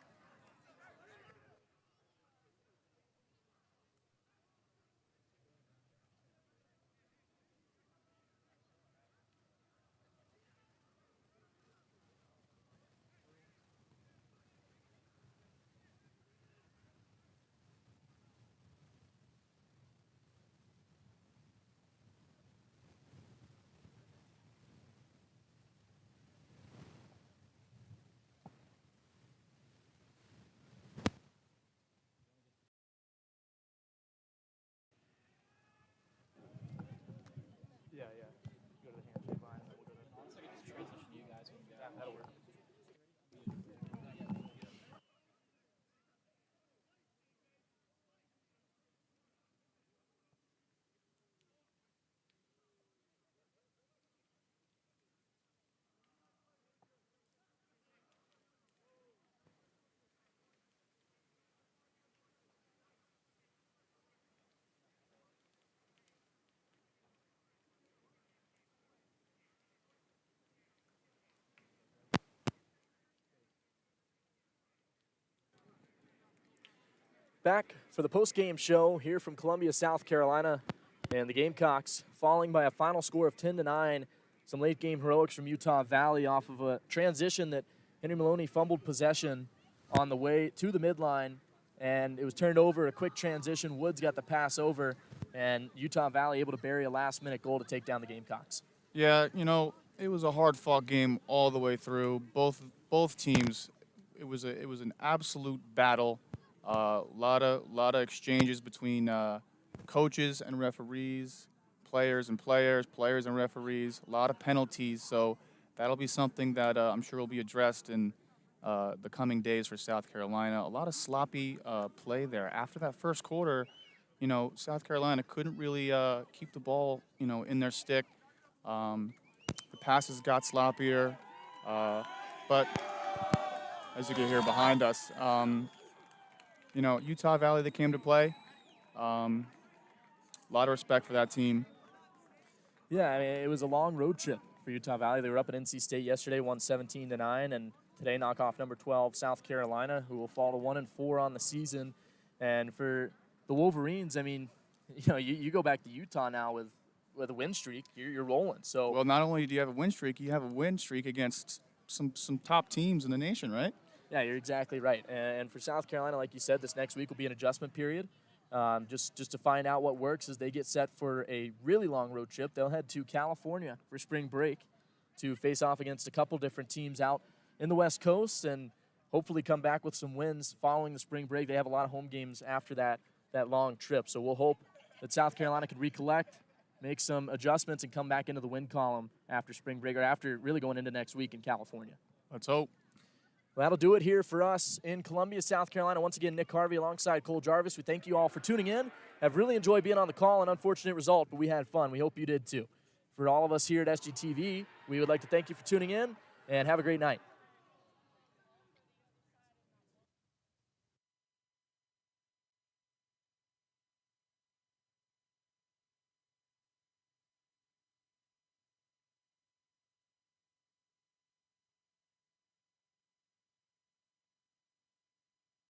S1: Back for the post-game show here from Columbia, South Carolina, and the Gamecocks falling by a final score of 10-9. Some late-game heroics from Utah Valley off of a transition that Henry Maloney fumbled possession on the way to the midline, and it was turned over, a quick transition. Woods got the pass over, and Utah Valley able to bury a last-minute goal to take down the Gamecocks.
S2: Yeah, you know, it was a hard-fought game all the way through. Both teams, it was an absolute battle. Lot of exchanges between coaches and referees, players and referees. A lot of penalties. So that'll be something that I'm sure will be addressed in the coming days for South Carolina. A lot of sloppy play there. After that first quarter, you know, South Carolina couldn't really keep the ball, you know, in their stick. The passes got sloppier, but as you can hear behind us, you know, Utah Valley, they came to play. A lot of respect for that team.
S1: Yeah, I mean, it was a long road trip for Utah Valley. They were up at NC State yesterday, won 17-9, and today knock off number 12, South Carolina, who will fall to 1-4 on the season. And for the Wolverines, I mean, you know, you go back to Utah now with a win streak, you're rolling. So
S2: well, not only do you have a win streak, you have a win streak against some top teams in the nation, right?
S1: Yeah, you're exactly right. And for South Carolina, like you said, this next week will be an adjustment period. Just to find out what works as they get set for a really long road trip. They'll head to California for spring break to face off against a couple different teams out in the West Coast and hopefully come back with some wins following the spring break. They have a lot of home games after that long trip. So we'll hope that South Carolina could recollect, make some adjustments, and come back into the win column after spring break or after really going into next week in California.
S2: Let's hope.
S1: Well, that'll do it here for us in Columbia, South Carolina. Once again, Nick Harvey alongside Cole Jarvis. We thank you all for tuning in. Have really enjoyed being on the call. An unfortunate result, but we had fun. We hope you did too. For all of us here at SGTV, we would like to thank you for tuning in and have a great night.